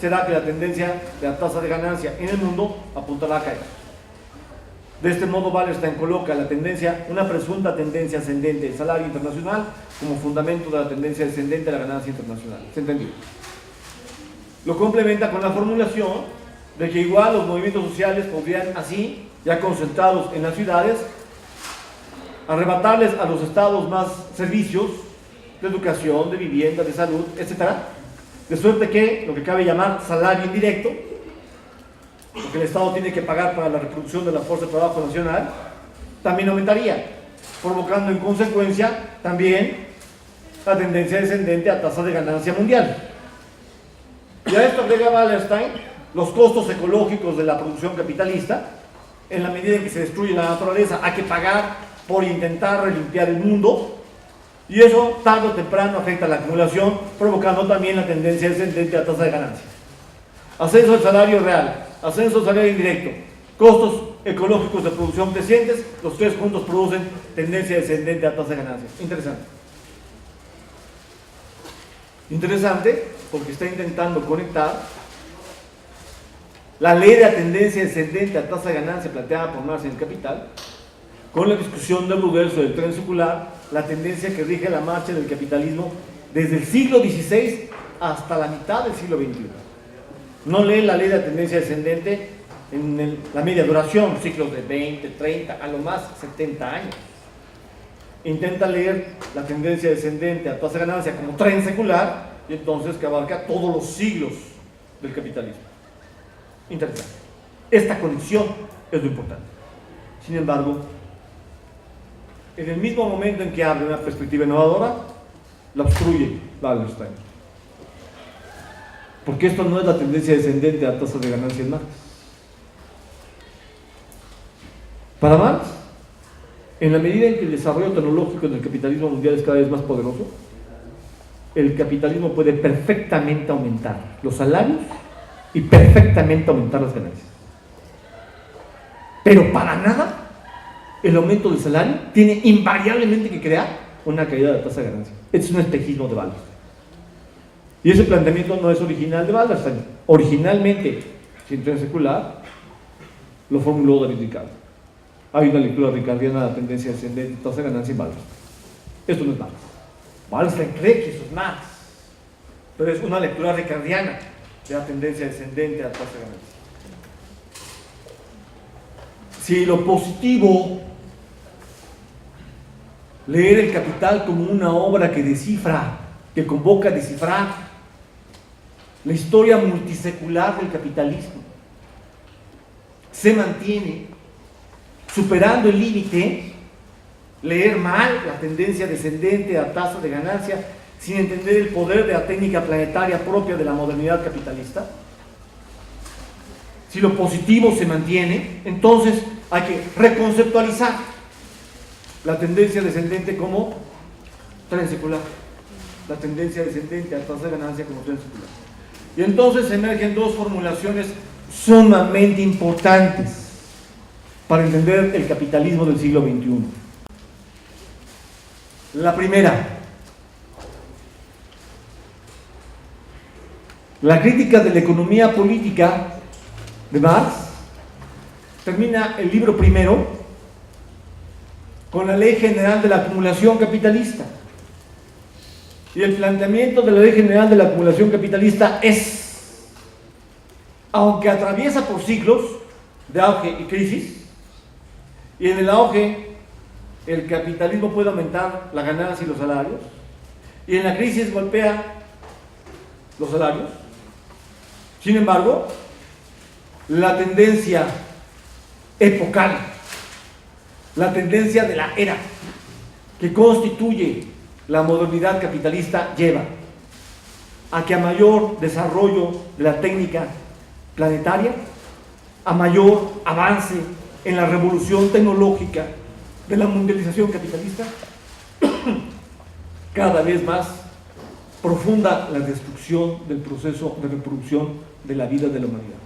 S4: será que la tendencia de la tasa de ganancia en el mundo apuntará a caer. De este modo Wallerstein coloca la tendencia, una presunta tendencia ascendente del salario internacional como fundamento de la tendencia descendente de la ganancia internacional. ¿Se entendió? Lo complementa con la formulación de que igual los movimientos sociales podrían así, ya concentrados en las ciudades, arrebatarles a los estados más servicios de educación, de vivienda, de salud, etc. De suerte que lo que cabe llamar salario indirecto, lo que el Estado tiene que pagar para la reproducción de la fuerza de trabajo nacional, también aumentaría, provocando en consecuencia también la tendencia descendente a tasa de ganancia mundial. Y a esto agrega Wallerstein los costos ecológicos de la producción capitalista. En la medida en que se destruye la naturaleza, hay que pagar por intentar relimpiar el mundo. Y eso tarde o temprano afecta a la acumulación, provocando también la tendencia descendente a tasa de ganancia. Ascenso del salario real, ascenso del salario indirecto, costos ecológicos de producción crecientes, los tres juntos producen tendencia descendente a tasa de ganancia. Interesante. Interesante porque está intentando conectar la ley de la tendencia descendente a tasa de ganancia planteada por Marx en el Capital con la discusión de Rudel sobre el tren circular, la tendencia que rige la marcha del capitalismo desde el siglo XVI hasta la mitad del siglo XXI. No lee la ley de la tendencia descendente en la media duración, ciclos de 20, 30, a lo más 70 años. Intenta leer la tendencia descendente a tasa de ganancia como tren secular y entonces que abarca todos los siglos del capitalismo. Interesante. Esta conexión es lo importante. Sin embargo, en el mismo momento en que abre una perspectiva innovadora, la obstruye Wallerstein. Porque esto no es la tendencia descendente a tasa de ganancia en Marx. Para Marx, en la medida en que el desarrollo tecnológico en el capitalismo mundial es cada vez más poderoso, el capitalismo puede perfectamente aumentar los salarios y perfectamente aumentar las ganancias. Pero para nada el aumento del salario tiene invariablemente que crear una caída de tasa de ganancia. Es un espejismo de Wallerstein. Y ese planteamiento no es original de Wallerstein. Originalmente, sin tren secular, lo formuló David Ricardo. Hay una lectura ricardiana de la tendencia descendente de tasa de ganancia en Wallerstein. Esto no es Marx. Wallerstein cree que eso es Marx, pero es una lectura ricardiana de la tendencia descendente a tasa de ganancia. Si lo positivo, leer el Capital como una obra que descifra, que convoca a descifrar la historia multisecular del capitalismo, se mantiene superando el límite, leer mal la tendencia descendente a tasa de ganancia sin entender el poder de la técnica planetaria propia de la modernidad capitalista. Si lo positivo se mantiene, entonces hay que reconceptualizar la tendencia descendente como tren secular, la tendencia descendente a tasa de ganancia como tren secular. Y entonces emergen dos formulaciones sumamente importantes para entender el capitalismo del siglo XXI. La primera, la crítica de la economía política de Marx. Termina el libro primero con la ley general de la acumulación capitalista. Y el planteamiento de la ley general de la acumulación capitalista es, aunque atraviesa por ciclos de auge y crisis, y en el auge el capitalismo puede aumentar la ganancia y los salarios, y en la crisis golpea los salarios. Sin embargo, la tendencia epocal, la tendencia de la era que constituye la modernidad capitalista lleva a que a mayor desarrollo de la técnica planetaria, a mayor avance en la revolución tecnológica de la mundialización capitalista, cada vez más profunda la destrucción del proceso de reproducción de la vida de la humanidad.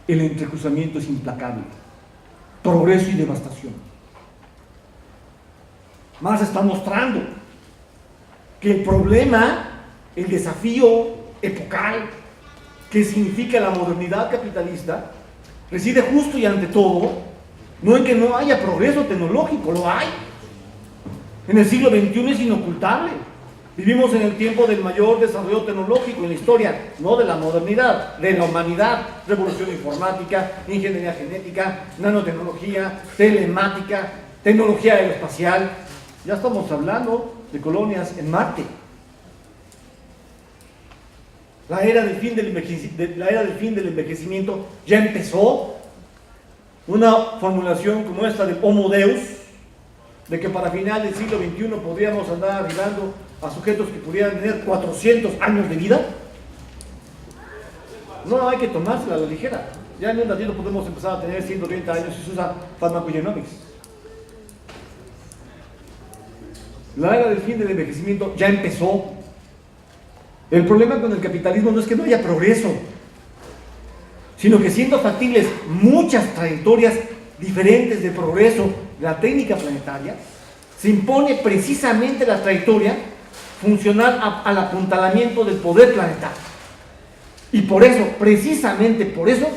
S4: El entrecruzamiento es implacable, progreso y devastación. Marx está mostrando que el problema, el desafío epocal que significa la modernidad capitalista reside justo y ante todo no en que no haya progreso tecnológico, lo hay. En el siglo XXI es inocultable. Vivimos en el tiempo del mayor desarrollo tecnológico en la historia, no de la modernidad, de la humanidad. Revolución informática, ingeniería genética, nanotecnología, telemática, tecnología aeroespacial. Ya estamos hablando de colonias en Marte. La era del fin del envejecimiento ya empezó. Una formulación como esta del Homo Deus, de que para final del siglo XXI podríamos andar arribando a sujetos que pudieran tener 400 años de vida, no hay que tomársela a la ligera. Ya en un ratito podemos empezar a tener 130 años si se usa pharmacogenomics. La era del fin del envejecimiento ya empezó. El problema con el capitalismo no es que no haya progreso, sino que siendo factibles muchas trayectorias diferentes de progreso de la técnica planetaria, se impone precisamente la trayectoria funcional al apuntalamiento del poder planetario. Y por eso, precisamente por eso,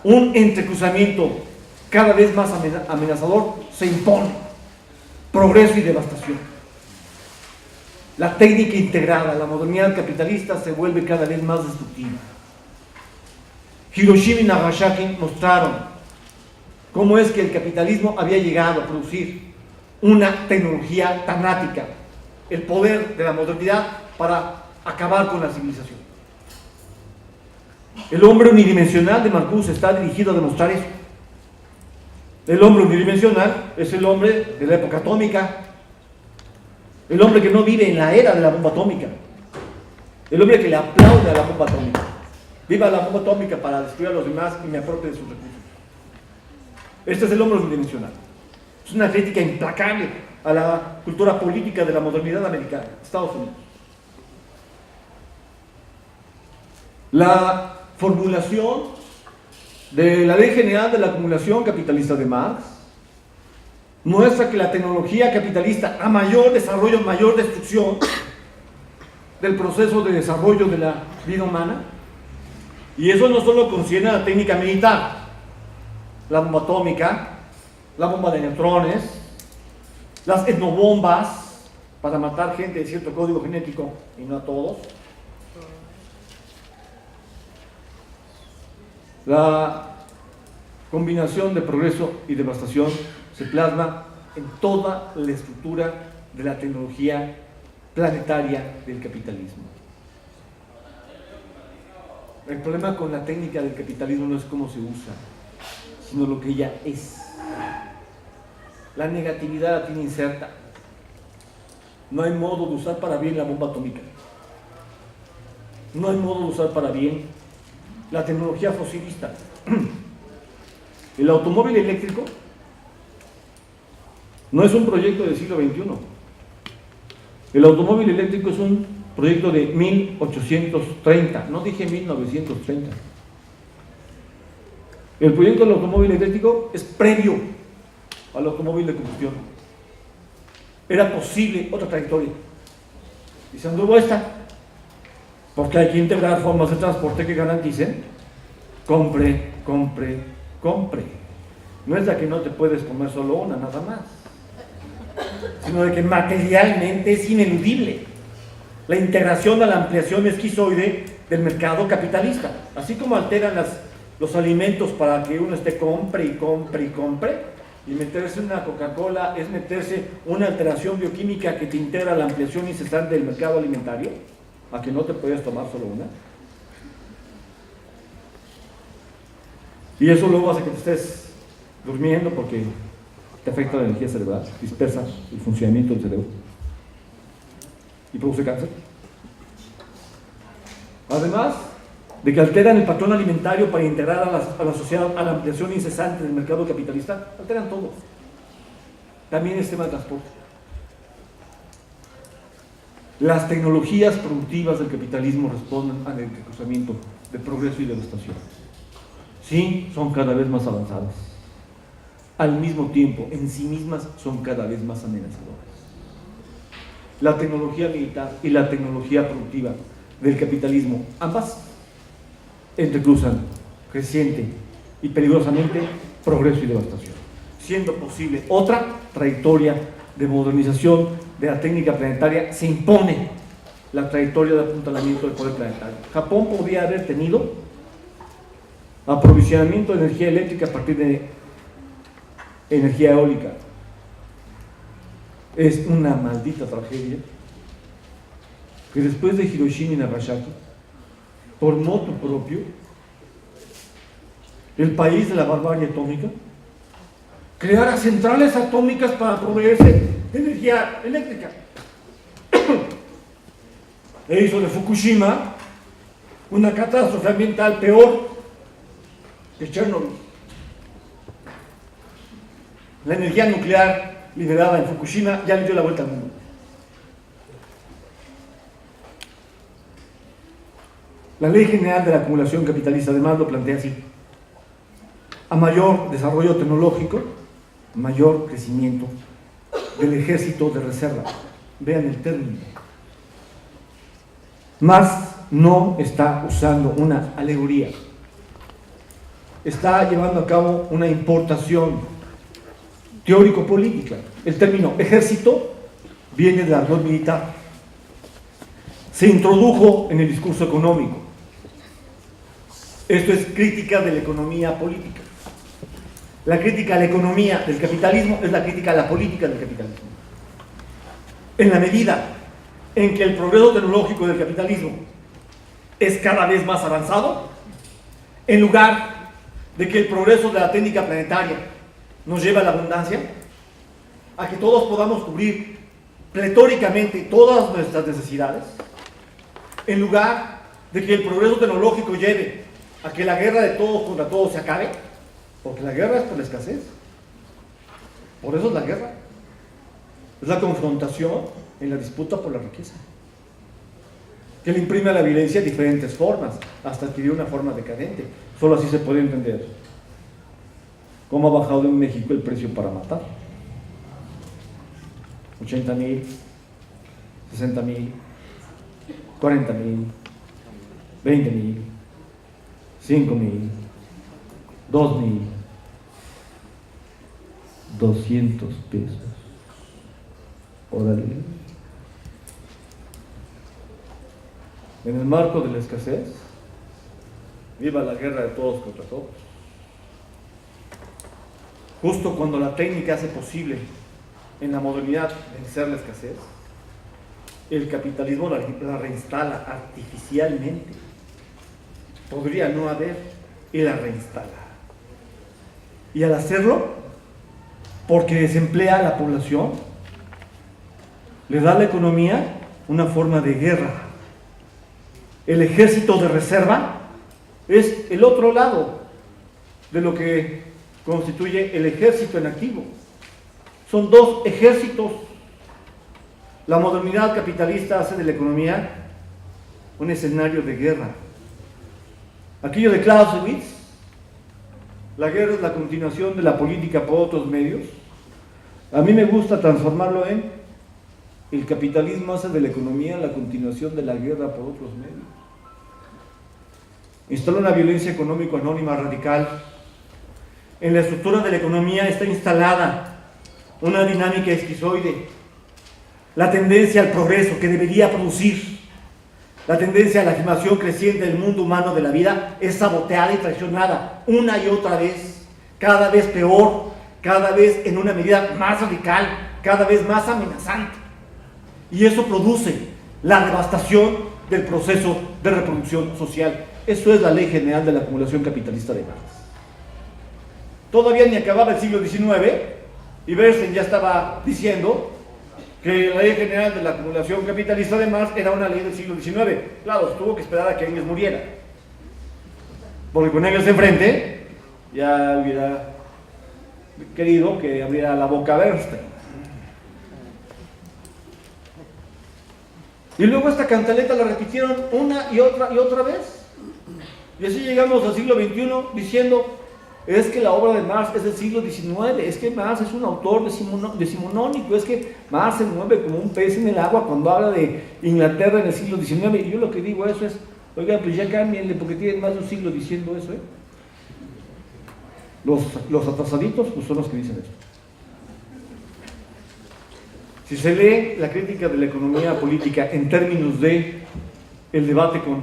S4: un entrecruzamiento cada vez más amenazador se impone. Progreso y devastación. La técnica integrada, la modernidad capitalista se vuelve cada vez más destructiva. Hiroshima y Nagasaki mostraron cómo es que el capitalismo había llegado a producir una tecnología tanática, el poder de la modernidad para acabar con la civilización. El hombre unidimensional de Marcuse está dirigido a demostrar eso. El hombre unidimensional es el hombre de la época atómica, el hombre que no vive en la era de la bomba atómica, el hombre que le aplaude a la bomba atómica. Viva la bomba atómica para destruir a los demás y me apropie de sus recursos. Este es el hombre unidimensional. Es una crítica implacable a la cultura política de la modernidad americana, Estados Unidos. La formulación de la Ley General de la Acumulación Capitalista de Marx muestra que la tecnología capitalista, a mayor desarrollo, mayor destrucción del proceso de desarrollo de la vida humana, y eso no solo concierne a la técnica militar, la bomba atómica, la bomba de neutrones, las etnobombas para matar gente de cierto código genético y no a todos. La combinación de progreso y devastación se plasma en toda la estructura de la tecnología planetaria del capitalismo. El problema con la técnica del capitalismo no es cómo se usa, sino lo que ella es. La negatividad la tiene inserta. No hay modo de usar para bien la bomba atómica. No hay modo de usar para bien la tecnología fosilista. El automóvil eléctrico no es un proyecto del siglo XXI. El automóvil eléctrico es un proyecto de 1830, no dije 1930. El proyecto del automóvil eléctrico es previo al automóvil de combustión. Era posible otra trayectoria y se anduvo esta, porque hay que integrar formas de transporte que garanticen compre. No es de que no te puedes comer solo una, nada más, sino de que materialmente es ineludible la integración a la ampliación esquizoide del mercado capitalista. Así como alteran los alimentos para que uno esté compre, y meterse una Coca-Cola es meterse una alteración bioquímica que te integra la ampliación incesante del mercado alimentario, a que no te puedes tomar solo una. Y eso luego hace que te estés durmiendo porque te afecta la energía cerebral, dispersa el funcionamiento del cerebro y produce cáncer. Además de que alteran el patrón alimentario para integrar a la sociedad a la ampliación incesante del mercado capitalista, alteran todo. También el sistema de transporte. Las tecnologías productivas del capitalismo responden al entrecruzamiento de progreso y devastación. Sí, son cada vez más avanzadas. Al mismo tiempo, en sí mismas, son cada vez más amenazadoras. La tecnología militar y la tecnología productiva del capitalismo, ambas entrecruzan creciente y peligrosamente progreso y devastación, siendo posible otra trayectoria de modernización de la técnica planetaria. Se impone la trayectoria de apuntalamiento del poder planetario. Japón podría haber tenido aprovisionamiento de energía eléctrica a partir de energía eólica. Es una maldita tragedia que después de Hiroshima y Nagasaki, por motu propio, el país de la barbarie atómica creara centrales atómicas para proveerse de energía eléctrica. E hizo de Fukushima una catástrofe ambiental peor que Chernobyl. La energía nuclear liberada en Fukushima ya le dio la vuelta al mundo. La Ley General de la Acumulación Capitalista además lo plantea así: a mayor desarrollo tecnológico, mayor crecimiento del ejército de reserva. Vean el término. Marx no está usando una alegoría, está llevando a cabo una importación teórico-política. El término ejército viene del argot militar, se introdujo en el discurso económico. Esto es crítica de la economía política. La crítica a la economía del capitalismo es la crítica a la política del capitalismo. En la medida en que el progreso tecnológico del capitalismo es cada vez más avanzado, en lugar de que el progreso de la técnica planetaria nos lleve a la abundancia, a que todos podamos cubrir pletóricamente todas nuestras necesidades, en lugar de que el progreso tecnológico lleve a que la guerra de todos contra todos se acabe, porque la guerra es por la escasez, por eso es la guerra, es la confrontación en la disputa por la riqueza, que le imprime a la violencia diferentes formas, hasta adquirir una forma decadente. Solo así se puede entender cómo ha bajado en México el precio para matar. 80,000, 60,000, 40,000, 20,000, 5,000, 2,000, 200 pesos. Órale. En el marco de la escasez, viva la guerra de todos contra todos. Justo cuando la técnica hace posible en la modernidad vencer la escasez, el capitalismo la reinstala artificialmente. Podría no haber, y la reinstala. Y al hacerlo, porque desemplea a la población, le da a la economía una forma de guerra. El ejército de reserva es el otro lado de lo que constituye el ejército en activo. Son dos ejércitos. La modernidad capitalista hace de la economía un escenario de guerra. Aquello de Clausewitz, la guerra es la continuación de la política por otros medios, a mí me gusta transformarlo en: el capitalismo hace de la economía la continuación de la guerra por otros medios. Instala una violencia económico anónima radical. En la estructura de la economía está instalada una dinámica esquizoide. La tendencia al progreso que debería producir, la tendencia a la afirmación creciente del mundo humano de la vida, es saboteada y traicionada una y otra vez, cada vez peor, cada vez en una medida más radical, cada vez más amenazante. Y eso produce la devastación del proceso de reproducción social. Eso es la Ley General de la Acumulación Capitalista de Marx. Todavía ni acababa el siglo XIX y Bernstein ya estaba diciendo que la Ley General de la Acumulación Capitalista de Marx era una ley del siglo XIX. Claro, tuvo que esperar a que Engels muriera, porque con Engels enfrente ya hubiera querido que abriera la boca Bernstein. Y luego esta cantaleta la repitieron una y otra vez. Y así llegamos al siglo XXI diciendo: es que la obra de Marx es del siglo XIX, es que Marx es un autor decimonónico, es que Marx se mueve como un pez en el agua cuando habla de Inglaterra en el siglo XIX. Y yo lo que digo eso es: oigan, pues ya cámbienle, porque tienen más de un siglo diciendo eso, ¿eh? Los atrasaditos pues son los que dicen eso. Si se lee la crítica de la economía política en términos de el debate con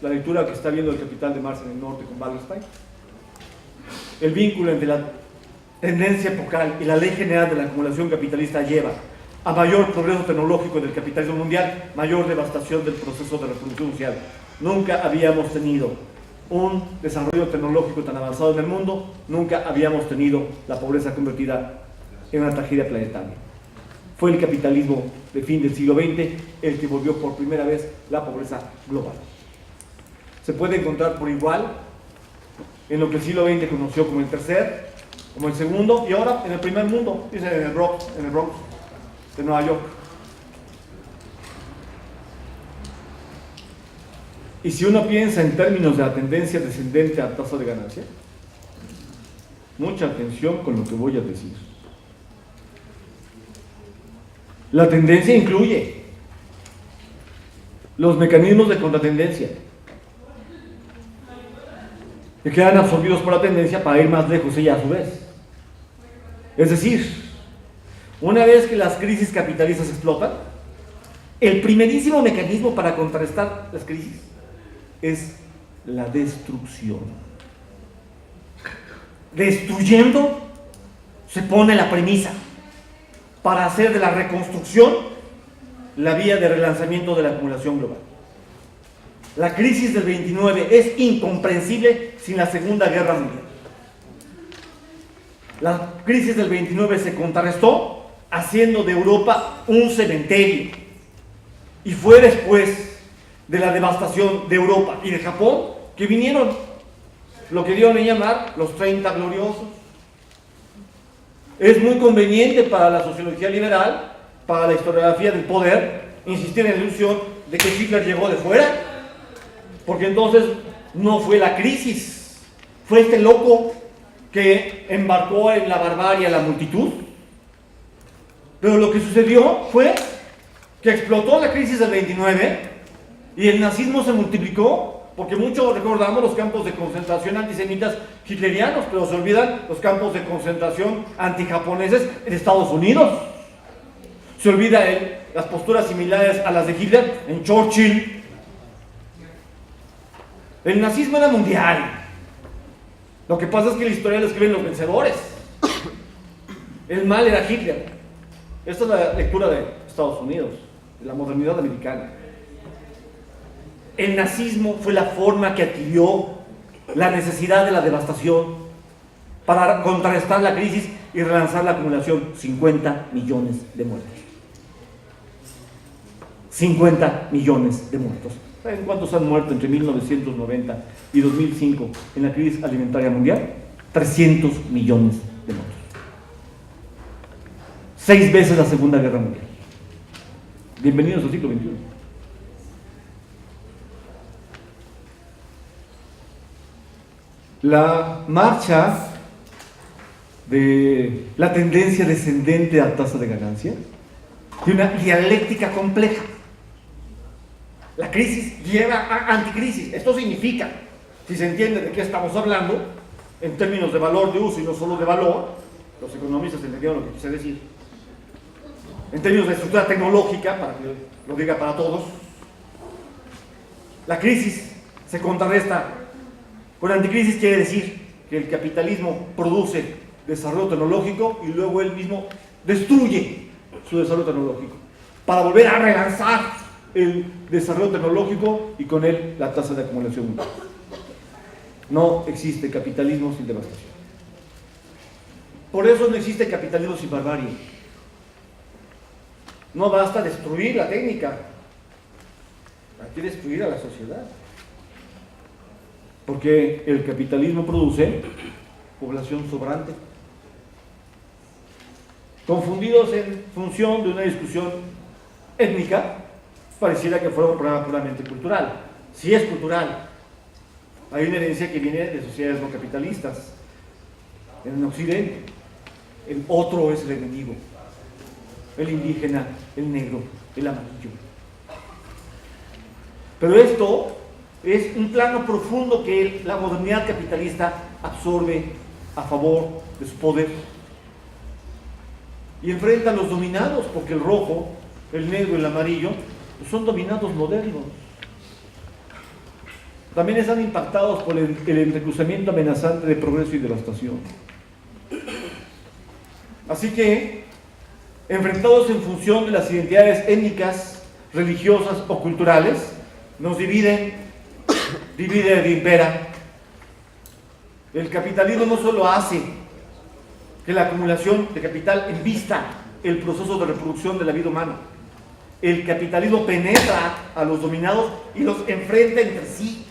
S4: la lectura que está viendo el Capital de Marx en el norte con Wallerstein, el vínculo entre la tendencia epocal y la Ley General de la Acumulación Capitalista lleva a mayor progreso tecnológico del capitalismo mundial, mayor devastación del proceso de reproducción social. Nunca habíamos tenido un desarrollo tecnológico tan avanzado en el mundo, nunca habíamos tenido la pobreza convertida en una tragedia planetaria. Fue el capitalismo de fin del siglo XX el que volvió por primera vez la pobreza global. Se puede encontrar por igual en lo que el siglo XX conoció como el tercer, como el segundo, y ahora en el primer mundo, dicen en el Bronx de Nueva York. Y si uno piensa en términos de la tendencia descendente a tasa de ganancia, mucha atención con lo que voy a decir. La tendencia incluye los mecanismos de contratendencia, que quedan absorbidos por la tendencia para ir más lejos ella a su vez. Es decir, una vez que las crisis capitalistas explotan, el primerísimo mecanismo para contrarrestar las crisis es la destrucción. Destruyendo se pone la premisa para hacer de la reconstrucción la vía de relanzamiento de la acumulación global. La crisis del 29 es incomprensible sin la Segunda Guerra Mundial. La crisis del 29 se contrarrestó haciendo de Europa un cementerio. Y fue después de la devastación de Europa y de Japón que vinieron lo que dieron a llamar los 30 gloriosos. Es muy conveniente para la sociología liberal, para la historiografía del poder, insistir en la ilusión de que Hitler llegó de fuera, porque entonces no fue la crisis, fue este loco que embarcó en la barbarie a la multitud. Pero lo que sucedió fue que explotó la crisis del 29 y el nazismo se multiplicó, porque muchos recordamos los campos de concentración antisemitas hitlerianos, pero se olvidan los campos de concentración antijaponeses en Estados Unidos. Se olvida las posturas similares a las de Hitler en Churchill. El nazismo era mundial. Lo que pasa es que la historia la escriben los vencedores. El mal era Hitler. Esta es la lectura de Estados Unidos, de la modernidad americana. El nazismo fue la forma que adquirió la necesidad de la devastación para contrarrestar la crisis y relanzar la acumulación. 50 millones de muertos. 50 millones de muertos. ¿Saben cuántos han muerto entre 1990 y 2005 en la crisis alimentaria mundial? 300 millones de muertos. 6 veces la Segunda Guerra Mundial. Bienvenidos al siglo XXI. La marcha de la tendencia descendente a tasa de ganancia tiene una dialéctica compleja. La crisis lleva a anticrisis. Esto significa, si se entiende de qué estamos hablando, en términos de valor de uso y no solo de valor, los economistas entendieron lo que quise decir, en términos de estructura tecnológica, para que lo diga para todos, la crisis se contrarresta con anticrisis. Quiere decir que el capitalismo produce desarrollo tecnológico y luego él mismo destruye su desarrollo tecnológico para volver a relanzar el desarrollo tecnológico y con él la tasa de acumulación mundial. No existe capitalismo sin devastación. Por eso no existe capitalismo sin barbarie. No basta destruir la técnica, hay que destruir a la sociedad. Porque el capitalismo produce población sobrante. Confundidos en función de una discusión étnica, pareciera que fuera un problema puramente cultural. Sí es cultural. Hay una herencia que viene de sociedades no capitalistas. En Occidente, el otro es el enemigo. El indígena, el negro, el amarillo. Pero esto es un plano profundo que la modernidad capitalista absorbe a favor de su poder. Y enfrenta a los dominados, porque el rojo, el negro y el amarillo son dominados modernos. También están impactados por el entrecruzamiento amenazante de progreso y devastación. Así que, enfrentados en función de las identidades étnicas, religiosas o culturales, nos divide e impera. El capitalismo no solo hace que la acumulación de capital embista el proceso de reproducción de la vida humana, el capitalismo penetra a los dominados y los enfrenta entre sí,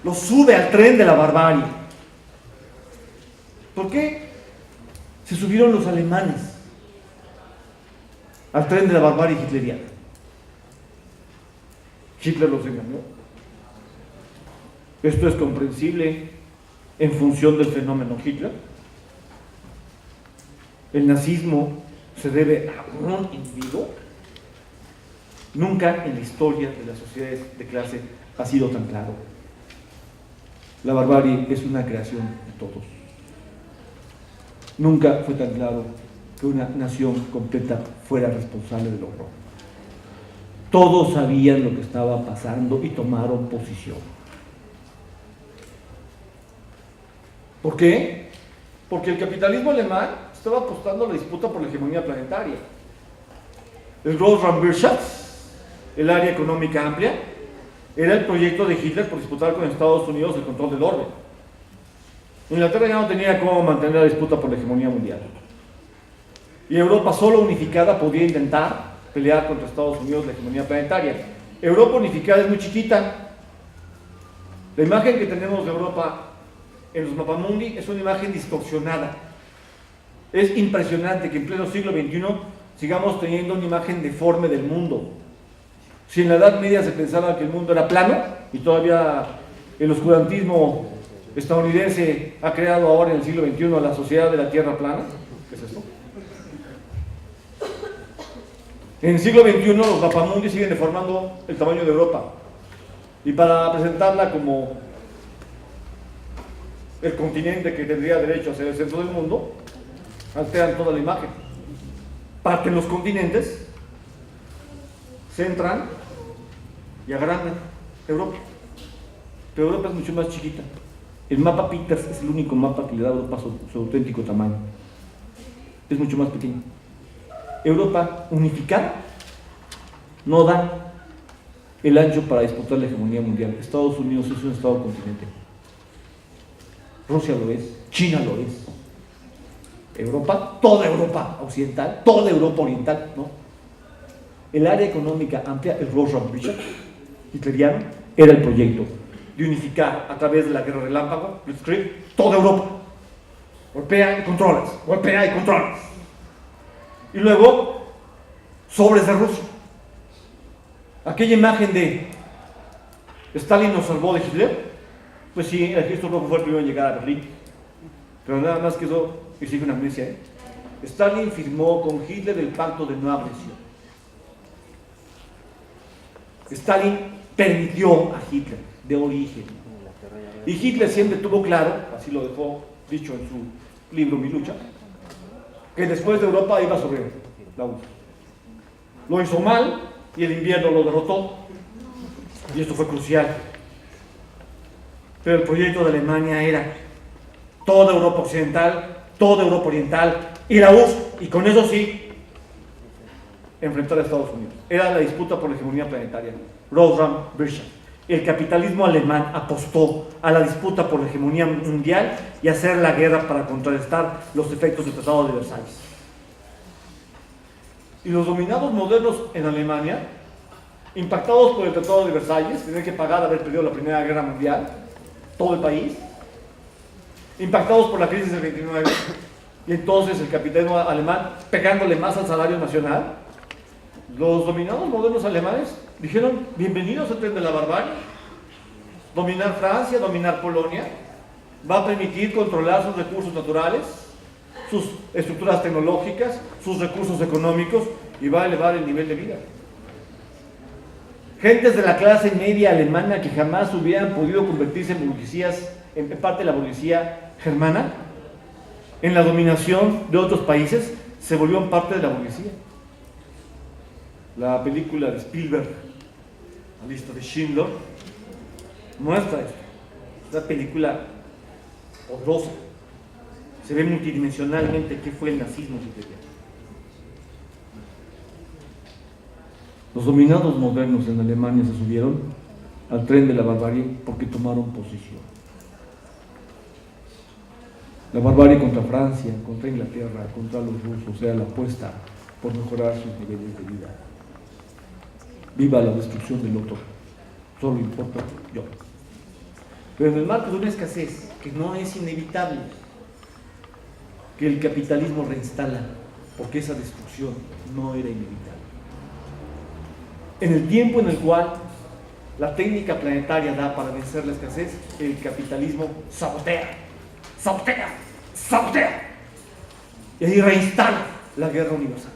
S4: los sube al tren de la barbarie. ¿Por qué se subieron los alemanes al tren de la barbarie hitleriana? Hitler los engañó. Esto es comprensible en función del fenómeno Hitler. El nazismo se debe a un individuo. Nunca en la historia de las sociedades de clase ha sido tan claro. La barbarie es una creación de todos. Nunca fue tan claro que una nación completa fuera responsable del horror. Todos sabían lo que estaba pasando y tomaron posición. ¿Por qué? Porque el capitalismo alemán estaba apostando a la disputa por la hegemonía planetaria. El Großraumwirtschaft, el área económica amplia, era el proyecto de Hitler por disputar con Estados Unidos el control del orden. Inglaterra ya no tenía cómo mantener la disputa por la hegemonía mundial. Y Europa solo unificada podía intentar pelear contra Estados Unidos la hegemonía planetaria. Europa unificada es muy chiquita. La imagen que tenemos de Europa en los mapamundi es una imagen distorsionada. Es impresionante que en pleno siglo XXI sigamos teniendo una imagen deforme del mundo. Si en la Edad Media se pensaba que el mundo era plano y todavía el oscurantismo estadounidense ha creado ahora en el siglo XXI la sociedad de la Tierra plana, ¿qué es esto? En el siglo XXI los mapamundi siguen deformando el tamaño de Europa, y para presentarla como el continente que tendría derecho a ser el centro del mundo, alteran toda la imagen. Parten los continentes, centran y agrandan Europa. Pero Europa es mucho más chiquita. El mapa Peters es el único mapa que le da a Europa su auténtico tamaño. Es mucho más pequeño. Europa unificada no da el ancho para disputar la hegemonía mundial. Estados Unidos es un estado continente. Rusia lo es, China lo es. Europa, toda Europa occidental, toda Europa oriental, ¿no? El área económica amplia, el Großraumwirtschaft hitleriano, era el proyecto de unificar a través de la guerra relámpago, Blitzkrieg, toda Europa. Golpea y controlas, golpea y controlas. Y luego, sobres de Rusia. Aquella imagen de Stalin nos salvó de Hitler, pues sí, el ejército rojo fue el primero en llegar a Berlín. Pero nada más que eso, exige una amnesia, ¿eh? Stalin firmó con Hitler el pacto de no agresión. Stalin permitió a Hitler, de origen. Y Hitler siempre tuvo claro, así lo dejó dicho en su libro Mi lucha, que después de Europa iba sobre la URSS. Lo hizo mal y el invierno lo derrotó. Y esto fue crucial. Pero el proyecto de Alemania era toda Europa occidental, toda Europa oriental y la URSS, y con eso sí, enfrentar a Estados Unidos. Era la disputa por la hegemonía planetaria. Großraumwirtschaft. El capitalismo alemán apostó a la disputa por la hegemonía mundial y a hacer la guerra para contrarrestar los efectos del Tratado de Versalles. Y los dominados modernos en Alemania, impactados por el Tratado de Versalles, tenían que pagar haber perdido la Primera Guerra Mundial, todo el país, impactados por la crisis del 29, y entonces el capitalismo alemán pegándole más al salario nacional. Los dominados modernos alemanes dijeron: bienvenidos al tren de la barbarie. Dominar Francia, dominar Polonia, va a permitir controlar sus recursos naturales, sus estructuras tecnológicas, sus recursos económicos, y va a elevar el nivel de vida. Gentes de la clase media alemana que jamás hubieran podido convertirse en burguesías, en parte de la burguesía germana, en la dominación de otros países, se volvieron parte de la burguesía. La película de Spielberg, La lista de Schindler, muestra esto. Es una película poderosa. Se ve multidimensionalmente qué fue el nazismo hitleriano. Los dominados modernos en Alemania se subieron al tren de la barbarie porque tomaron posición. La barbarie contra Francia, contra Inglaterra, contra los rusos, era la apuesta por mejorar sus niveles de vida. Viva la destrucción del otro, solo importa yo. Pero en el marco de una escasez que no es inevitable, que el capitalismo reinstala, porque esa destrucción no era inevitable. En el tiempo en el cual la técnica planetaria da para vencer la escasez, el capitalismo sabotea, sabotea, sabotea. Y ahí reinstala la guerra universal.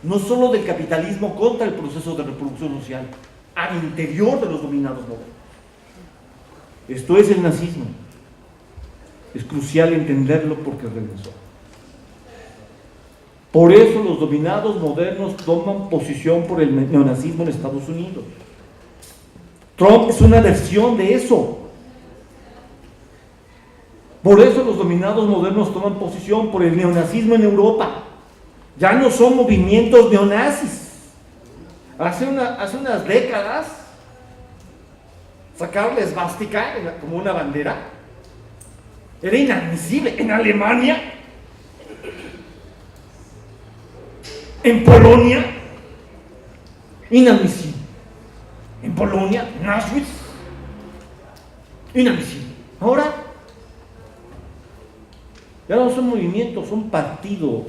S4: No solo del capitalismo contra el proceso de reproducción social, al interior de los dominados modernos. Esto es el nazismo. Es crucial entenderlo porque regresó. Por eso los dominados modernos toman posición por el neonazismo en Estados Unidos. Trump es una versión de eso. Por eso los dominados modernos toman posición por el neonazismo en Europa. Ya no son movimientos neonazis. Hace unas décadas, sacar la esvástica como una bandera era inadmisible. En Alemania, en Polonia, inadmisible. En Polonia, en Auschwitz, inadmisible. Ahora, ya no son movimientos, son partidos.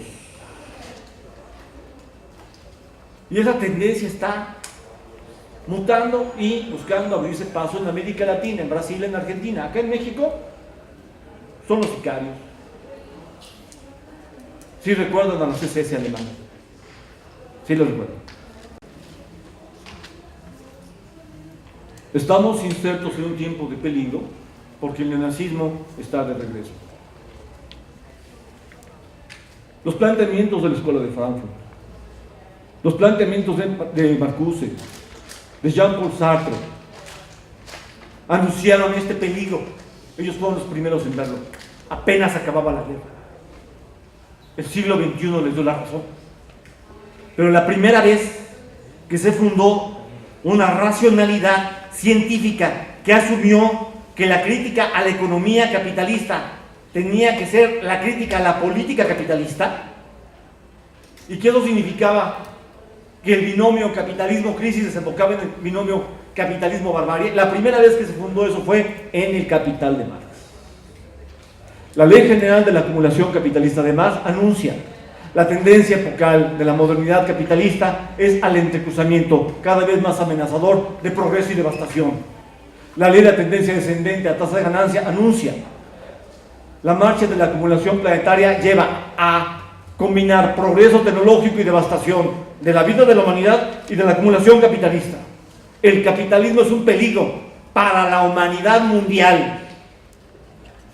S4: Y esa tendencia está mutando y buscando abrirse paso en América Latina, en Brasil, en Argentina. Acá en México son los sicarios. Sí recuerdan a los SS alemanes. Sí lo recuerdo. Estamos insertos en un tiempo de peligro porque el neonazismo está de regreso. Los planteamientos de la Escuela de Frankfurt, los planteamientos de Marcuse, de Jean-Paul Sartre, anunciaron este peligro. Ellos fueron los primeros en verlo. Apenas acababa la guerra. El siglo XXI les dio la razón. Pero la primera vez que se fundó una racionalidad científica que asumió que la crítica a la economía capitalista tenía que ser la crítica a la política capitalista, y que eso significaba que el binomio capitalismo-crisis desembocaba en el binomio capitalismo-barbarie. La primera vez que se fundó eso fue en el Capital de Marx. La Ley General de la Acumulación Capitalista de Marx anuncia la tendencia epocal de la modernidad capitalista es al entrecruzamiento cada vez más amenazador de progreso y devastación. La ley de la tendencia descendente a tasa de ganancia anuncia la marcha de la acumulación planetaria lleva a combinar progreso tecnológico y devastación de la vida de la humanidad y de la acumulación capitalista. El capitalismo es un peligro para la humanidad mundial.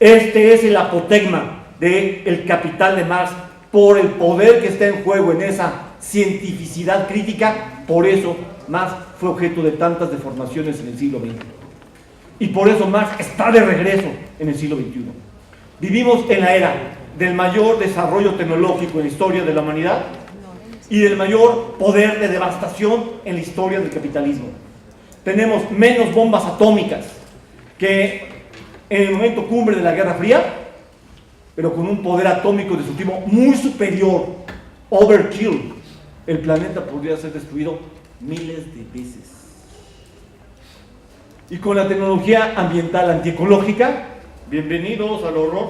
S4: Este es el apotegma del Capital de Marx por el poder que está en juego en esa cientificidad crítica. Por eso Marx fue objeto de tantas deformaciones en el siglo XX. Y por eso Marx está de regreso en el siglo XXI. Vivimos en la era del mayor desarrollo tecnológico en la historia de la humanidad y del mayor poder de devastación en la historia del capitalismo. Tenemos menos bombas atómicas que en el momento cumbre de la Guerra Fría, pero con un poder atómico destructivo muy superior, overkill. El planeta podría ser destruido miles de veces. Y con la tecnología ambiental antiecológica, bienvenidos al horror.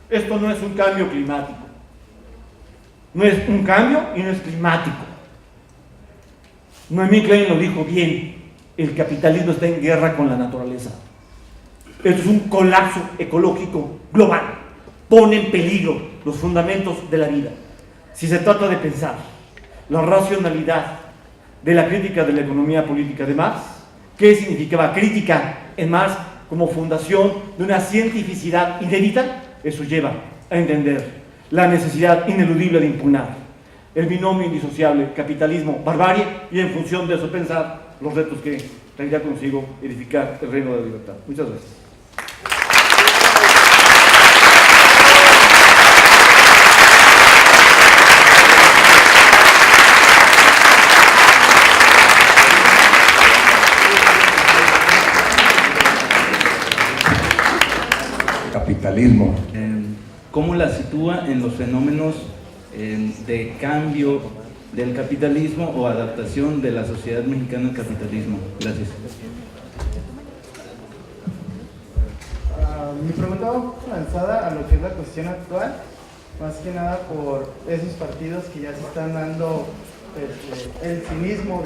S4: Esto no es un cambio climático. No es un cambio y no es climático. Noemí Klein lo dijo bien. El capitalismo está en guerra con la naturaleza. Esto es un colapso ecológico global. Pone en peligro los fundamentos de la vida. Si se trata de pensar la racionalidad de la crítica de la economía política de Marx, ¿qué significaba crítica en Marx como fundación de una cientificidad inédita? Eso lleva a entender la necesidad ineludible de impugnar el binomio indisociable capitalismo-barbarie y en función de eso pensar los retos que traería consigo edificar el reino de la libertad. Muchas gracias.
S5: Capitalismo. ¿Cómo la sitúa en los fenómenos de cambio del capitalismo o adaptación de la sociedad mexicana al capitalismo? Gracias.
S6: Mi pregunta va lanzada a lo que es la cuestión actual, más que nada por esos partidos que ya se están dando el cinismo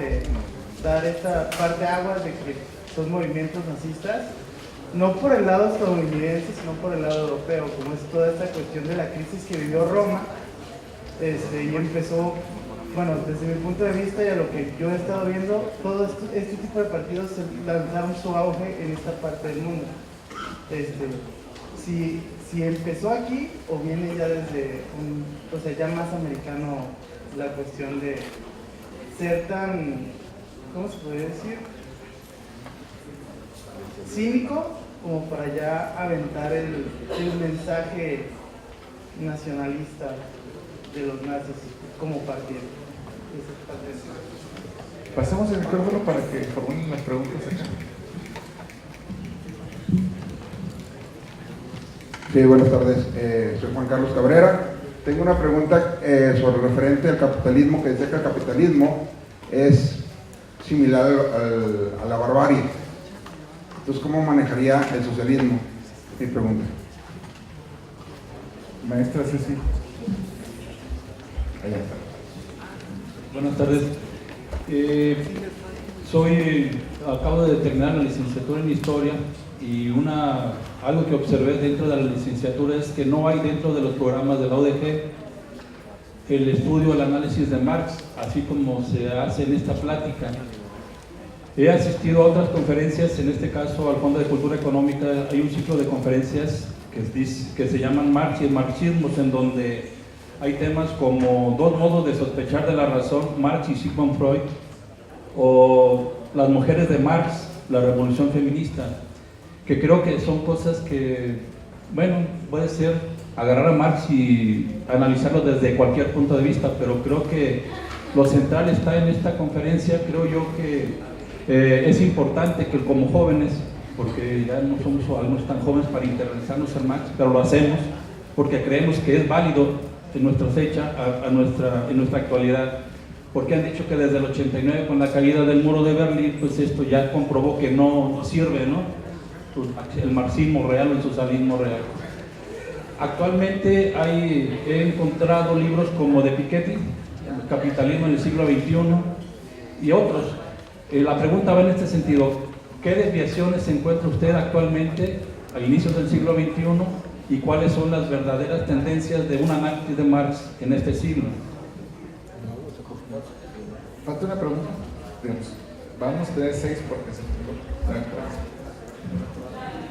S6: dar esta parte aguas de que son movimientos nazistas, no por el lado estadounidense, sino por el lado europeo, como es toda esta cuestión de la crisis que vivió Roma, y empezó, bueno, desde mi punto de vista y a lo que yo he estado viendo, todo este tipo de partidos lanzaron su auge en esta parte del mundo. Si empezó aquí o viene ya desde o sea, ya más americano la cuestión de ser tan, ¿cómo se podría decir? Cínico como para ya aventar el mensaje nacionalista de los nazis como partido.
S1: Pasemos el micrófono para que formulen las preguntas acá.
S7: Sí, buenas tardes. Soy Juan Carlos Cabrera. Tengo una pregunta sobre referente al capitalismo, que dice que el capitalismo es similar a la barbarie. Entonces, ¿cómo manejaría el socialismo? Mi pregunta.
S1: Maestra Ceci. Allá está.
S8: Buenas tardes. Acabo de terminar la licenciatura en Historia y algo que observé dentro de la licenciatura es que no hay dentro de los programas de la UDG el estudio, el análisis de Marx, así como se hace en esta plática. He asistido a otras conferencias, en este caso al Fondo de Cultura Económica, hay un ciclo de conferencias que se llaman Marx y el marxismo, en donde hay temas como dos modos de sospechar de la razón, Marx y Sigmund Freud, o las mujeres de Marx, la revolución feminista, que creo que son cosas que, bueno, puede ser agarrar a Marx y analizarlo desde cualquier punto de vista, pero creo que lo central está en esta conferencia. Creo yo que es importante que como jóvenes, porque ya no somos algunos tan jóvenes para internalizarnos en Marx, pero lo hacemos porque creemos que es válido en nuestra fecha, en nuestra actualidad, porque han dicho que desde el 89 con la caída del muro de Berlín, pues esto ya comprobó que no sirve, ¿no? El marxismo real o el socialismo real. Actualmente he encontrado libros como de Piketty, El capitalismo en el siglo XXI, y otros. La pregunta va en este sentido: ¿qué desviaciones encuentra usted actualmente a inicios del siglo XXI y cuáles son las verdaderas tendencias de un análisis de Marx en este siglo?
S1: ¿Falta una pregunta? Digamos, vamos a tener 6 porque se...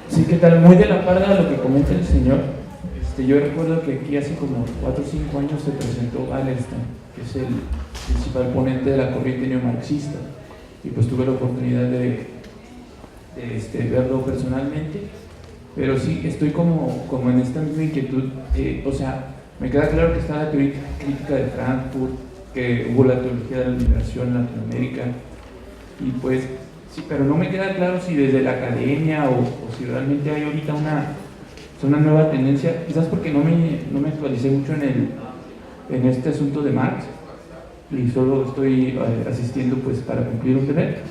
S9: Sí, ¿qué tal? Muy de la par de lo que comenta el señor. Yo recuerdo que aquí hace como 4 o 5 años se presentó Wallerstein, que es el principal ponente de la corriente neomarxista, y pues tuve la oportunidad de verlo personalmente, pero sí, estoy como en esta misma inquietud. O sea, me queda claro que está la teoría crítica de Frankfurt, que hubo la teología de la liberación en Latinoamérica, y pues sí, pero no me queda claro si desde la academia o si realmente hay ahorita una nueva tendencia, quizás porque no me actualicé mucho en este asunto de Marx y solo estoy asistiendo pues para cumplir un deber.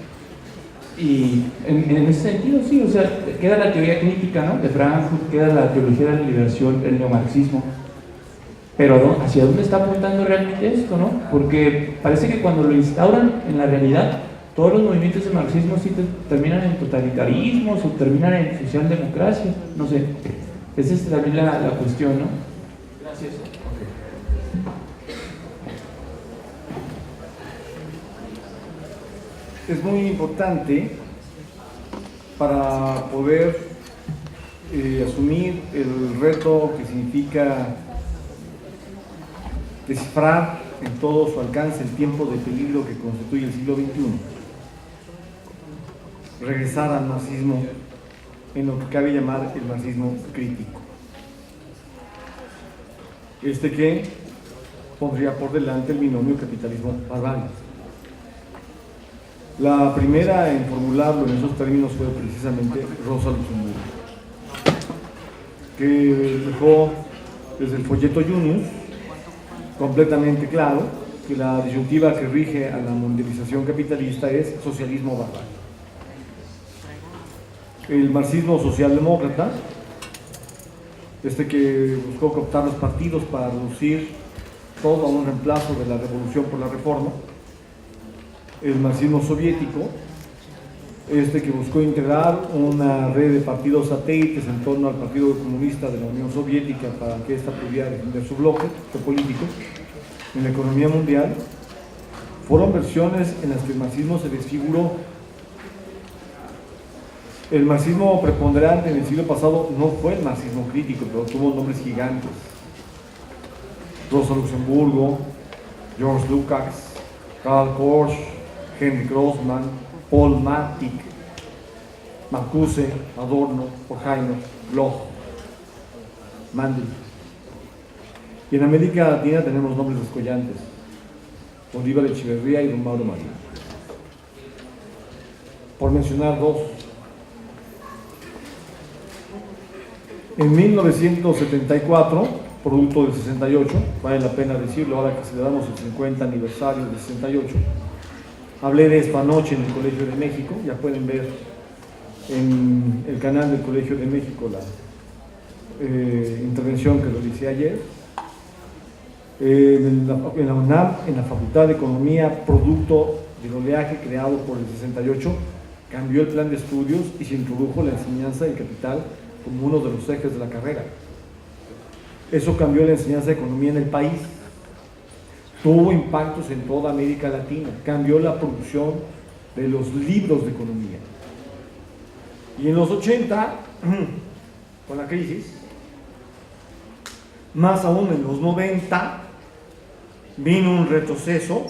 S9: Y en ese sentido sí, o sea, queda la teoría crítica, ¿no?, de Frankfurt, queda la teología de la liberación, el neomarxismo, pero ¿hacia dónde está apuntando realmente esto, no? Porque parece que cuando lo instauran en la realidad, todos los movimientos de marxismo sí terminan en totalitarismos o terminan en socialdemocracia, no sé. Esa es también la cuestión, ¿no? Gracias.
S4: Es muy importante para poder asumir el reto que significa descifrar en todo su alcance el tiempo de peligro que constituye el siglo XXI. Regresar al marxismo en lo que cabe llamar el marxismo crítico. Que pondría por delante el binomio capitalismo-barbarie. La primera en formularlo en esos términos fue precisamente Rosa Luxemburgo, que dejó desde el folleto Junius completamente claro que la disyuntiva que rige a la mundialización capitalista es socialismo-barbarie. El marxismo socialdemócrata, que buscó cooptar los partidos para reducir todo a un reemplazo de la revolución por la reforma, el marxismo soviético, que buscó integrar una red de partidos satélites en torno al Partido Comunista de la Unión Soviética para que ésta pudiera defender su bloque político en la economía mundial. Fueron versiones en las que el marxismo se desfiguró. El marxismo preponderante en el siglo pasado no fue el marxismo crítico, pero tuvo nombres gigantes: Rosa Luxemburgo, George Lukács, Karl Korsch, Henry Grossman, Paul Martic, Marcuse, Adorno, Horkheimer, Bloch, Mandel. Y en América Latina tenemos nombres descollantes: Bolívar Echeverría y Don Mauro María, por mencionar dos. En 1974, producto del 68, vale la pena decirlo ahora que celebramos el 50 aniversario del 68, hablé de esto anoche en el Colegio de México. Ya pueden ver en el canal del Colegio de México la intervención que realicé ayer. En la UNAM, en la Facultad de Economía, producto del oleaje creado por el 68, cambió el plan de estudios y se introdujo la enseñanza del capital como uno de los ejes de la carrera. Eso cambió la enseñanza de economía en el país. Tuvo impactos en toda América Latina, cambió la producción de los libros de economía. Y en los 80, con la crisis, más aún en los 90, vino un retroceso.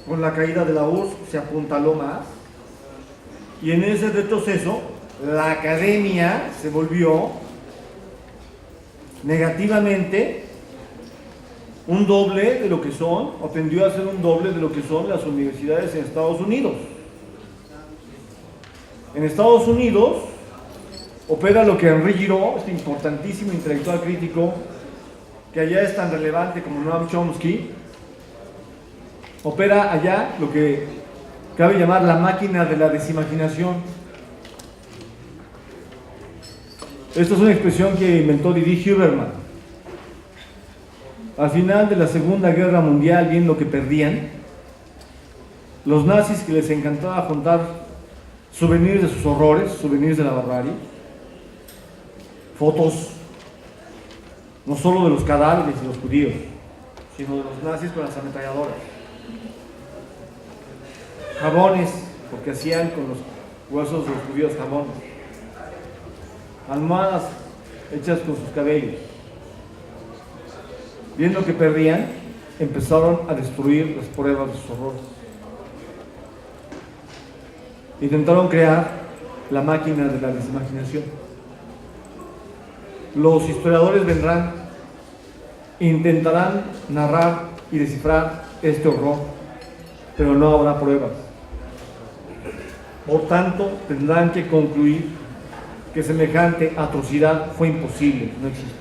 S4: Con la caída de la URSS se apuntaló más, y en ese retroceso la academia se volvió negativamente un doble de lo que son, o tendió a ser un doble de lo que son las universidades en Estados Unidos. En Estados Unidos opera lo que Henri Giraud, este importantísimo intelectual crítico, que allá es tan relevante como Noam Chomsky, opera allá lo que cabe llamar la máquina de la desimaginación. Esta es una expresión que inventó Didi Huberman. Al final de la Segunda Guerra Mundial, viendo que perdían, los nazis, que les encantaba juntar souvenirs de sus horrores, souvenirs de la barbarie, fotos no solo de los cadáveres y los judíos, sino de los nazis con las ametralladoras, jabones, porque hacían con los huesos de los judíos jabones, almohadas hechas con sus cabellos. Viendo que perdían, empezaron a destruir las pruebas de sus horrores. Intentaron crear la máquina de la desimaginación. Los historiadores vendrán, intentarán narrar y descifrar este horror, pero no habrá pruebas. Por tanto, tendrán que concluir que semejante atrocidad fue imposible, no existe.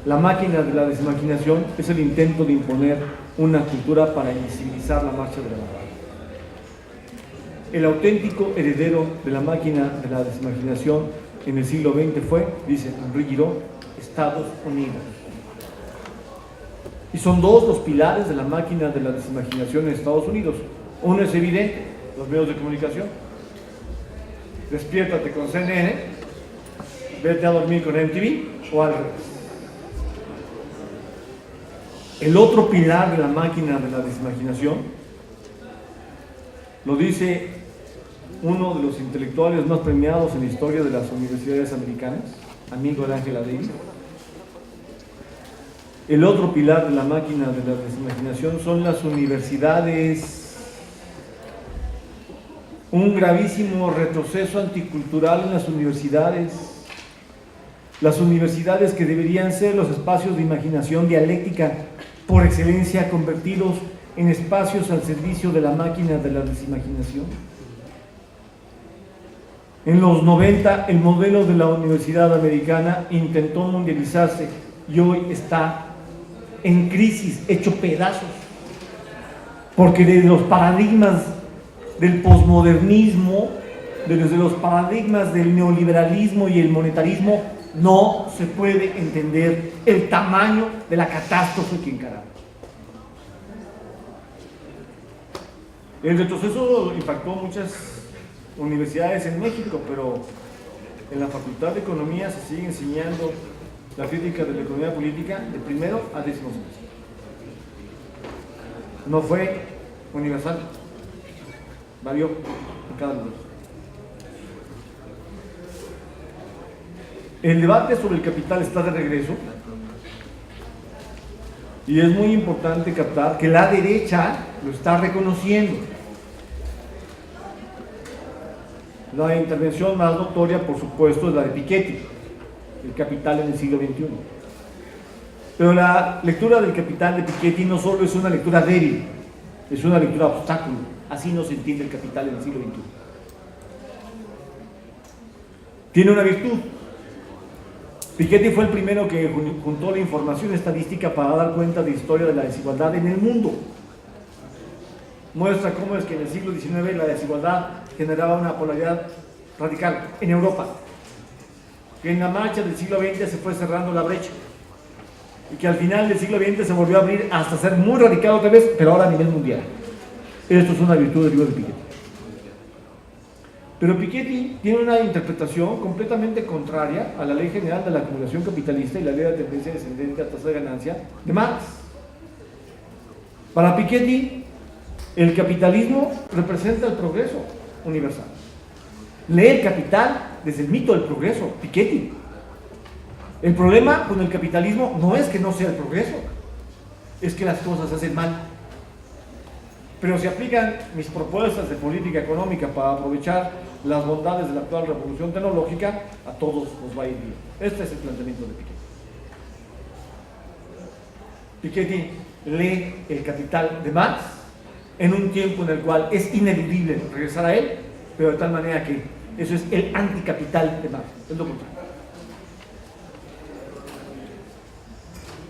S4: La máquina de la desimaginación es el intento de imponer una cultura para invisibilizar la marcha de la barbarie. El auténtico heredero de la máquina de la desimaginación en el siglo XX fue, dice Henri Giraud, Estados Unidos. Y son dos los pilares de la máquina de la desimaginación en Estados Unidos. Uno es evidente: los medios de comunicación. Despiértate con CNN, vete a dormir con MTV o al revés. El otro pilar de la máquina de la desimaginación lo dice uno de los intelectuales más premiados en la historia de las universidades americanas, amigo de Angela Davis. El otro pilar de la máquina de la desimaginación son las universidades. Un gravísimo retroceso anticultural en las universidades. Las universidades, que deberían ser los espacios de imaginación dialéctica por excelencia, convertidos en espacios al servicio de la máquina de la desimaginación. En los 90, el modelo de la universidad americana intentó mundializarse y hoy está en crisis, hecho pedazos, porque desde los paradigmas del posmodernismo, desde los paradigmas del neoliberalismo y el monetarismo, no se puede entender el tamaño de la catástrofe que encaramos. El retroceso impactó muchas universidades en México, pero en la Facultad de Economía se sigue enseñando la crítica de la economía política de primero a 10º semestre. No fue universal, varió en cada lugar. El debate sobre el capital está de regreso y es muy importante captar que la derecha lo está reconociendo. La intervención más notoria, por supuesto, es la de Piketty, el capital en el siglo XXI. Pero la lectura del capital de Piketty no solo es una lectura débil, es una lectura obstáculo. Así no se entiende el capital en el siglo XXI. Tiene una virtud. Piketty fue el primero que juntó la información estadística para dar cuenta de la historia de la desigualdad en el mundo. Muestra cómo es que en el siglo XIX la desigualdad generaba una polaridad radical en Europa, que en la marcha del siglo XX se fue cerrando la brecha y que al final del siglo XX se volvió a abrir hasta ser muy radical otra vez, pero ahora a nivel mundial. Esto es una virtud del libro de Piketty. Pero Piketty tiene una interpretación completamente contraria a la Ley General de la Acumulación Capitalista y la Ley de Tendencia Descendente a Tasa de Ganancia de Marx. Para Piketty, el capitalismo representa el progreso universal. Lee el capital desde el mito del progreso, Piketty. El problema con el capitalismo no es que no sea el progreso, es que las cosas se hacen mal. Pero si aplican mis propuestas de política económica para aprovechar las bondades de la actual revolución tecnológica, a todos nos va a ir bien. Este es el planteamiento de Piketty. Piketty lee el capital de Marx en un tiempo en el cual es ineludible regresar a él, pero de tal manera que eso es el anticapital de Marx, es lo contrario.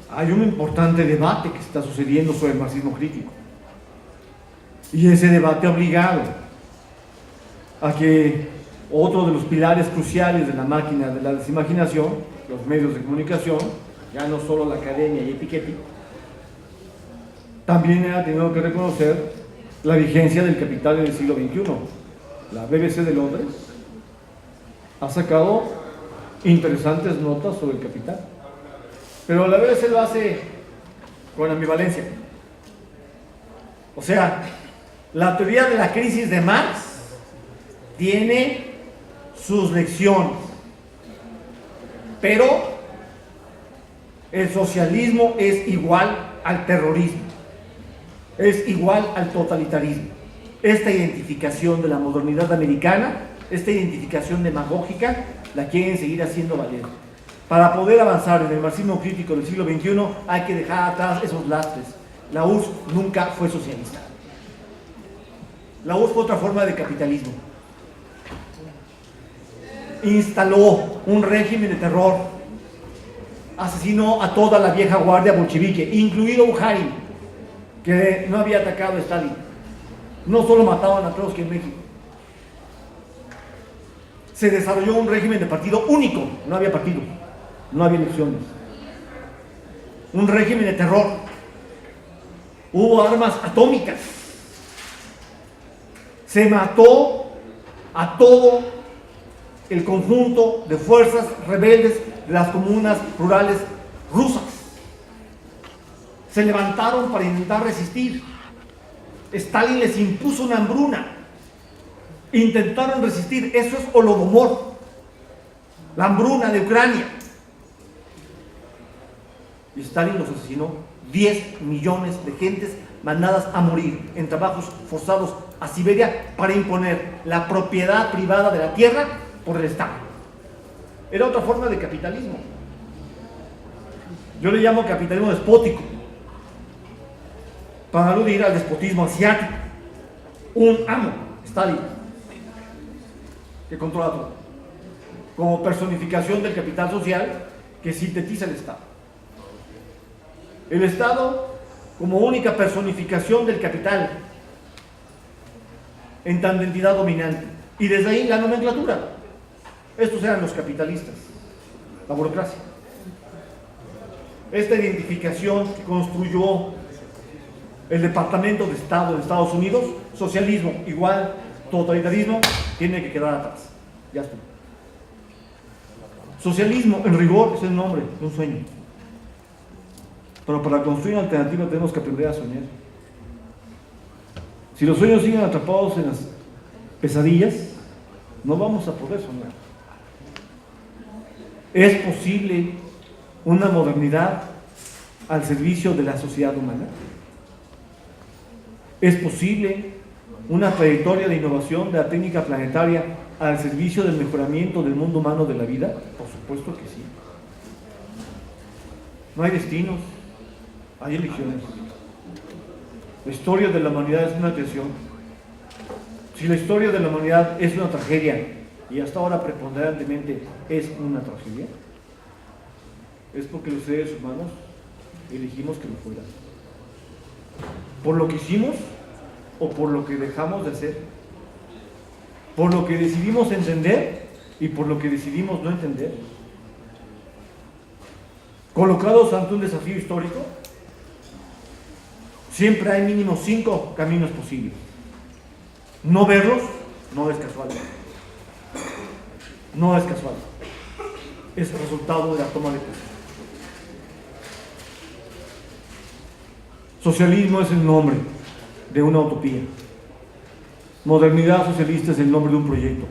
S4: Hay un importante debate que está sucediendo sobre el marxismo crítico. Y ese debate ha obligado a que otro de los pilares cruciales de la máquina de la desimaginación, los medios de comunicación, ya no solo la academia y Piketty, también ha tenido que reconocer la vigencia del capital en el siglo XXI. La BBC de Londres ha sacado interesantes notas sobre el capital, pero la BBC lo hace con ambivalencia. O sea, la teoría de la crisis de Marx tiene sus lecciones, pero el socialismo es igual al terrorismo, es igual al totalitarismo. Esta identificación de la modernidad americana, esta identificación demagógica, la quieren seguir haciendo valer. Para poder avanzar en el marxismo crítico del siglo XXI hay que dejar atrás esos lastres. La URSS nunca fue socialista. La URSS fue otra forma de capitalismo. Instaló un régimen de terror. Asesinó a toda la vieja guardia bolchevique, incluido Bukharin, que no había atacado a Stalin. No solo mataban a Trotsky en México. Se desarrolló un régimen de partido único. No había partido, no había elecciones. Un régimen de terror. Hubo armas atómicas. Se mató a todo el conjunto de fuerzas rebeldes de las comunas rurales rusas. Se levantaron para intentar resistir. Stalin les impuso una hambruna. Intentaron resistir. Eso es Holodomor, la hambruna de Ucrania. Y Stalin los asesinó. 10 millones de gentes mandadas a morir en trabajos forzados a Siberia para imponer la propiedad privada de la tierra por el Estado. Era otra forma de capitalismo. Yo le llamo capitalismo despótico, para aludir al despotismo asiático. Un amo, Stalin, que controla todo, como personificación del capital social que sintetiza el Estado. El Estado como única personificación del capital en tanto entidad dominante. Y desde ahí la nomenclatura. Estos eran los capitalistas, la burocracia. Esta identificación que construyó el Departamento de Estado de Estados Unidos Socialismo igual totalitarismo tiene que quedar atrás. Ya estuvo. Socialismo, en rigor, es el nombre de un sueño. Pero para construir una alternativa tenemos que aprender a soñar. Si los sueños siguen atrapados en las pesadillas, no vamos a poder soñar. ¿Es posible una modernidad al servicio de la sociedad humana? ¿Es posible una trayectoria de innovación de la técnica planetaria al servicio del mejoramiento del mundo humano de la vida? Por supuesto que sí. No hay destinos, hay elecciones. La historia de la humanidad es una creación. Si la historia de la humanidad es una tragedia, y hasta ahora preponderantemente es una tragedia, es porque los seres humanos elegimos que lo fuera. Por lo que hicimos o por lo que dejamos de hacer, por lo que decidimos entender y por lo que decidimos no entender. Colocados ante un desafío histórico, siempre hay mínimo 5 caminos posibles. No verlos no es casual. No es casual. Es el resultado de la toma de poder. Socialismo es el nombre de una utopía. Modernidad socialista es el nombre de un proyecto.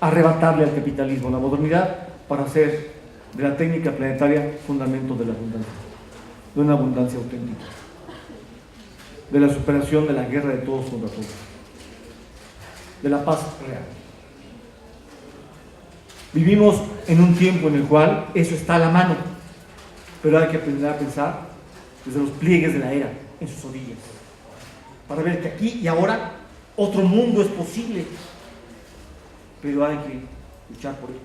S4: Arrebatarle al capitalismo la modernidad para hacer de la técnica planetaria fundamento de la abundancia, de una abundancia auténtica, de la superación de la guerra de todos contra todos, de la paz real. Vivimos en un tiempo en el cual eso está a la mano, pero hay que aprender a pensar desde los pliegues de la era, en sus orillas, para ver que aquí y ahora otro mundo es posible, pero hay que luchar por él.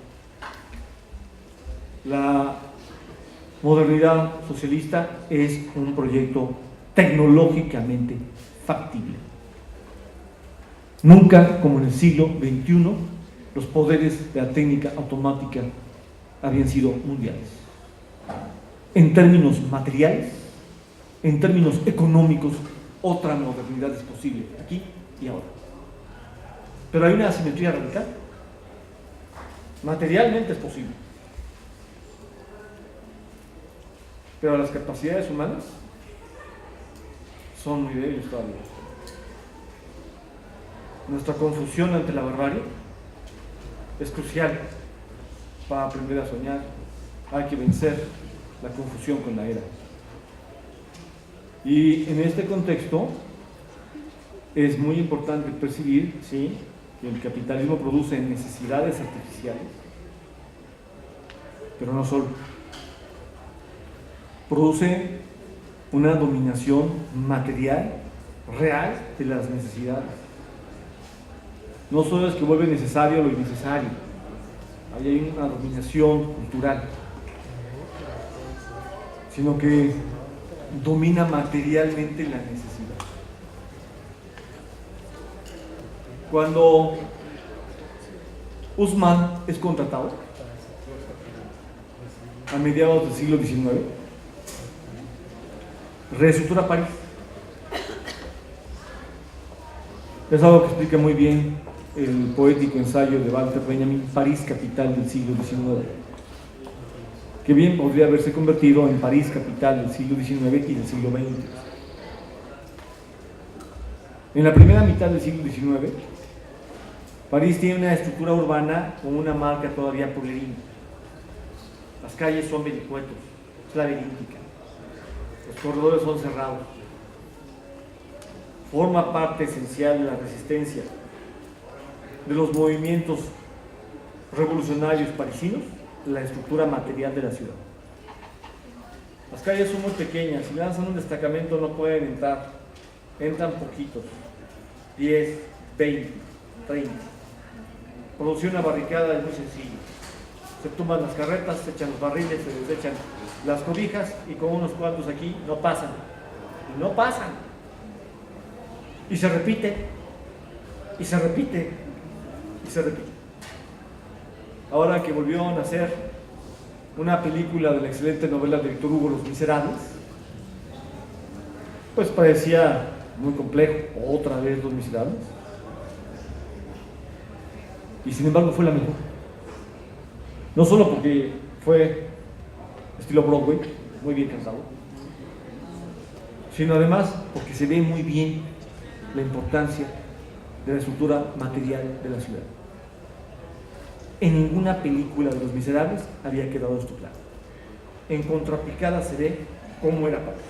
S4: La modernidad socialista es un proyecto tecnológicamente factible. Nunca, como en el siglo XXI, los poderes de la técnica automática habían sido mundiales. En términos materiales, en términos económicos, otra modernidad es posible, aquí y ahora. Pero hay una asimetría radical. Materialmente es posible, pero las capacidades humanas son muy débiles todavía. Nuestra confusión ante la barbarie es crucial para aprender a soñar. Hay que vencer la confusión con la era. Y en este contexto es muy importante percibir, ¿sí?, que el capitalismo produce necesidades artificiales, pero no solo. Produce una dominación material, real, de las necesidades. No solo es que vuelve necesario lo innecesario, ahí hay una dominación cultural, sino que domina materialmente la necesidad. Cuando Haussmann es contratado a mediados del siglo XIX, reestructura París. Es algo que explica muy bien el poético ensayo de Walter Benjamin, París, capital del siglo XIX, que bien podría haberse convertido en París, capital del siglo XIX y del siglo XX. En la primera mitad del siglo XIX, París tiene una estructura urbana con una marca todavía pueblerina. Las calles son vericuetos, es laberíntica, los corredores son cerrados. Forma parte esencial de la resistencia de los movimientos revolucionarios parisinos, la estructura material de la ciudad. Las calles son muy pequeñas, si lanzan un destacamento no pueden entrar, entran poquitos, 10, 20, 30. Producir una barricada es muy sencillo. Se tumban las carretas, se echan los barriles, se les echan las cobijas y con unos cuantos aquí no pasan. Y no pasan. Y se repite, y se repite, y se repite. Ahora que volvió a nacer una película de la excelente novela de Víctor Hugo, Los Miserables, pues parecía muy complejo, otra vez Los Miserables, y sin embargo fue la mejor. No solo porque fue estilo Broadway, muy bien cantado, sino además porque se ve muy bien la importancia de la estructura material de la ciudad. En ninguna película de Los Miserables había quedado esto claro. En Contrapicada se ve cómo era París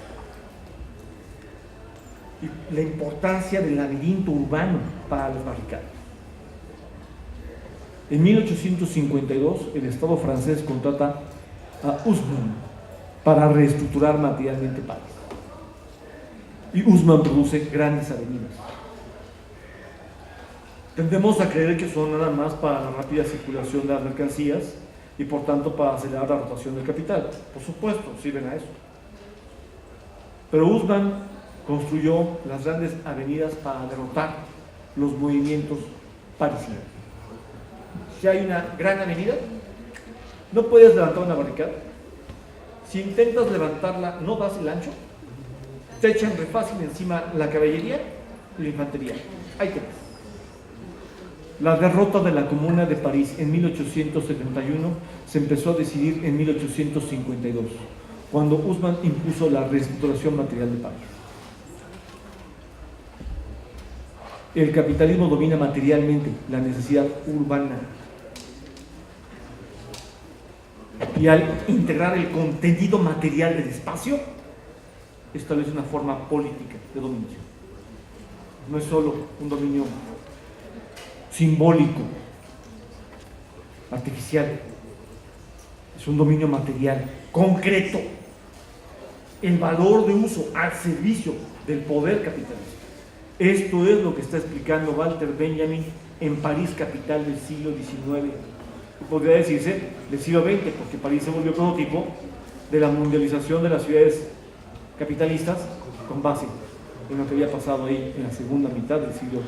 S4: y la importancia del laberinto urbano para los más ricos. En 1852 el Estado francés contrata a Haussmann para reestructurar materialmente París, y Haussmann produce grandes avenidas. Tendemos a creer que son nada más para la rápida circulación de las mercancías y por tanto para acelerar la rotación del capital. Por supuesto, sirven a eso. Pero Haussmann construyó las grandes avenidas para derrotar los movimientos parisinos. Si hay una gran avenida, no puedes levantar una barricada. Si intentas levantarla, no das el ancho, te echan re fácil encima la caballería y la infantería. Ahí te ves. La derrota de la Comuna de París en 1871 se empezó a decidir en 1852, cuando Haussmann impuso la reestructuración material de París. El capitalismo domina materialmente la necesidad urbana, y al integrar el contenido material del espacio, establece una forma política de dominación. No es solo un dominio simbólico, artificial, es un dominio material, concreto, el valor de uso al servicio del poder capitalista. Esto es lo que está explicando Walter Benjamin en París, capital del siglo XIX, podría decirse del siglo XX, porque París se volvió prototipo de la mundialización de las ciudades capitalistas con base en lo que había pasado ahí en la segunda mitad del siglo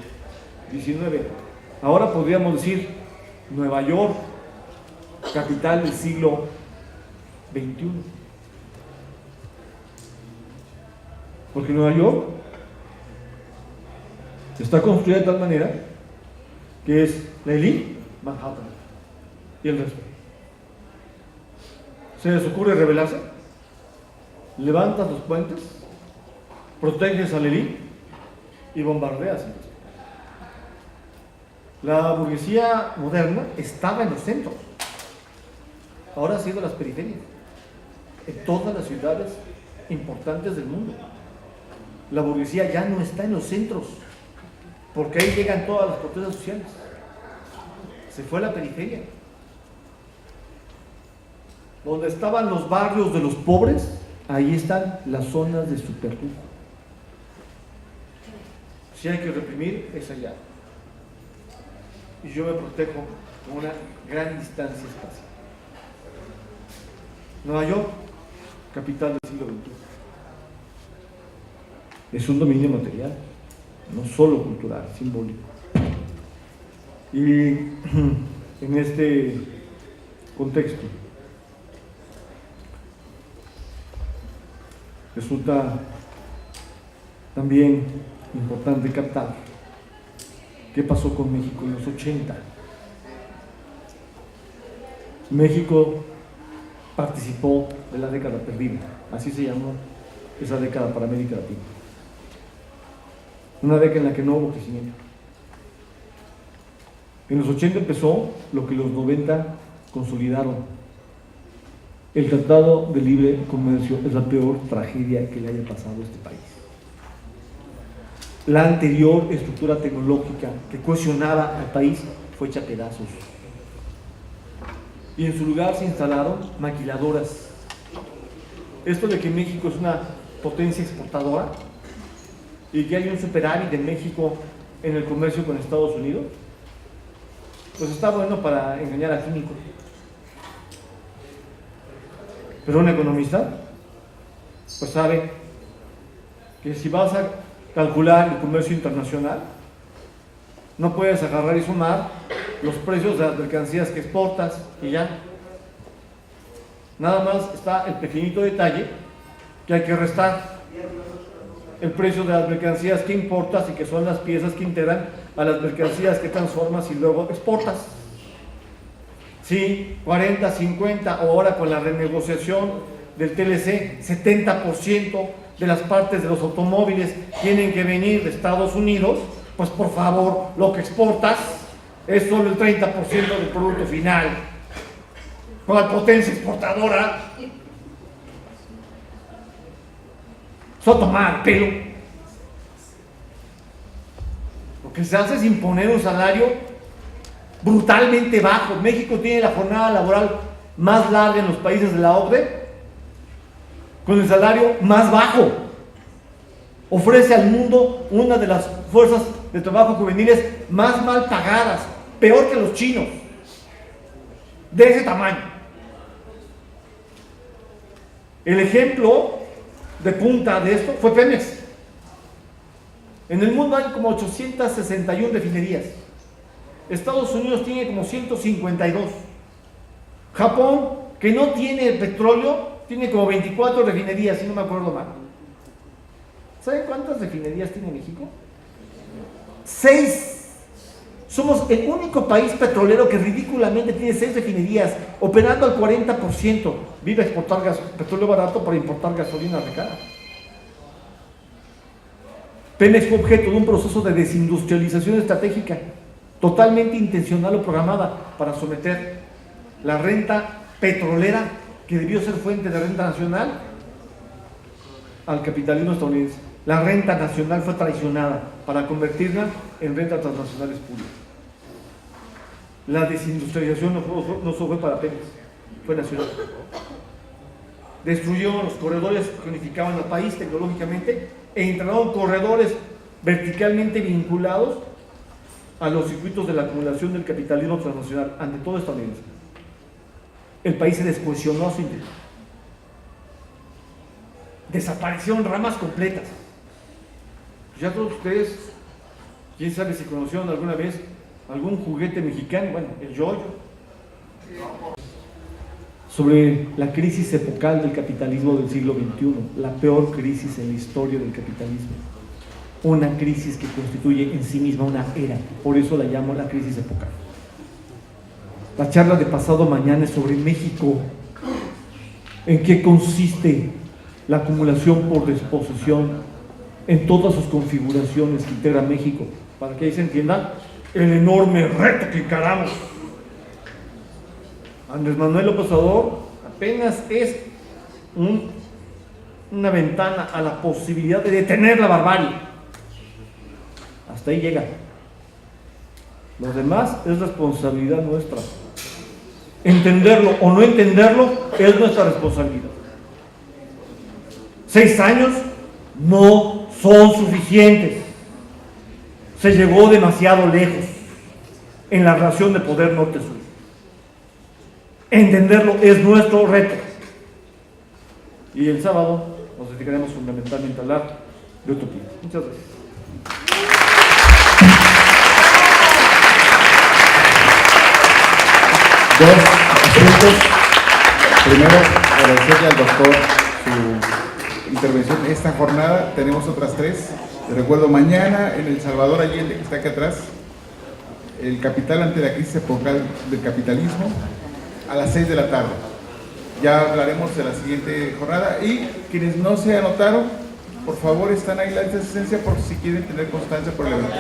S4: XIX. Ahora podríamos decir Nueva York, capital del siglo XXI. Porque Nueva York está construida de tal manera que es la elite, Manhattan, y el resto. ¿Se les ocurre rebelarse? Levantas los puentes, proteges a la elite y bombardeas. La burguesía moderna estaba en los centros, ahora ha sido las periferias, en todas las ciudades importantes del mundo. La burguesía ya no está en los centros, porque ahí llegan todas las protestas sociales. Se fue a la periferia, donde estaban los barrios de los pobres. Ahí están las zonas de superlujo. Si hay que reprimir, es allá. Y yo me protejo con una gran distancia espacial. Nueva York, capital del siglo XXI. Es un dominio material, no solo cultural, simbólico. Y en este contexto resulta también importante captar qué pasó con México en los 80. México participó de la década perdida, así se llamó esa década para América Latina. Una década en la que no hubo crecimiento. En los 80 empezó lo que los 90 consolidaron. El Tratado de Libre Comercio es la peor tragedia que le haya pasado a este país. La anterior estructura tecnológica que cohesionaba al país fue hecha a pedazos. Y en su lugar se instalaron maquiladoras. Esto de que México es una potencia exportadora y que hay un superávit de México en el comercio con Estados Unidos, pues está bueno para engañar a químicos. Pero un economista pues sabe que si vas a calcular el comercio internacional, no puedes agarrar y sumar los precios de las mercancías que exportas y ya. Nada más está el pequeñito detalle que hay que restar. el precio de las mercancías que importas y que son las piezas que integran a las mercancías que transformas y luego exportas. Sí, 40, 50 o ahora con la renegociación del TLC, 70% de las partes de los automóviles tienen que venir de Estados Unidos, pues por favor, lo que exportas es solo el 30% del producto final. Con la potencia exportadora, solo tomar pelo. Lo que se hace es imponer un salario brutalmente bajo. México tiene la jornada laboral más larga en los países de la OCDE, con el salario más bajo. Ofrece al mundo una de las fuerzas de trabajo juveniles más mal pagadas, peor que los chinos, de ese tamaño. El ejemplo de punta de esto fue Pemex. En el mundo hay como 861 refinerías. Estados Unidos tiene como 152. Japón, que no tiene petróleo, tiene como 24 refinerías, si no me acuerdo mal. ¿Saben cuántas refinerías tiene México? 6. Somos el único país petrolero que ridículamente tiene 6 refinerías, operando al 40%. Vive a exportar petróleo barato para importar gasolina de cara. Pemex fue objeto de un proceso de desindustrialización estratégica, totalmente intencional o programada para someter la renta petrolera, que debió ser fuente de renta nacional, al capitalismo estadounidense. La renta nacional fue traicionada para convertirla en renta transnacionales públicas. La desindustrialización no solo fue para Pemex, fue nacional. Destruyó los corredores que unificaban al país tecnológicamente e instalaron corredores verticalmente vinculados a los circuitos de la acumulación del capitalismo transnacional, ante todo estadounidense. El país se descohesionó a su interior. Desaparecieron ramas completas. Ya todos ustedes, quién sabe si conocieron alguna vez algún juguete mexicano, bueno, el yoyo. Sobre la crisis epocal del capitalismo del siglo XXI, la peor crisis en la historia del capitalismo. Una crisis que constituye en sí misma una era, por eso la llamo la crisis epocal. La charla de pasado mañana es sobre México. ¿En qué consiste la acumulación por desposesión en todas sus configuraciones que integra México? Para que ahí se entienda el enorme reto que encaramos. Andrés Manuel López Obrador apenas es una ventana a la posibilidad de detener la barbarie. Hasta ahí llega. Lo demás es responsabilidad nuestra. Entenderlo o no entenderlo es nuestra responsabilidad. 6 años no son suficientes. Se llegó demasiado lejos en la relación de poder norte-sur. Entenderlo es nuestro reto. Y el sábado nos dedicaremos fundamentalmente a hablar de utopía. Muchas gracias.
S1: Dos asuntos. Primero, agradecerle al doctor su intervención en esta jornada. Tenemos otras 3. Les recuerdo, mañana en El Salvador Allende, que está aquí atrás, el capital ante la crisis epocal del capitalismo, a las 6 de la tarde. Ya hablaremos de la siguiente jornada. Y quienes no se anotaron, por favor, están ahí la asistencia por si quieren tener constancia por el evento.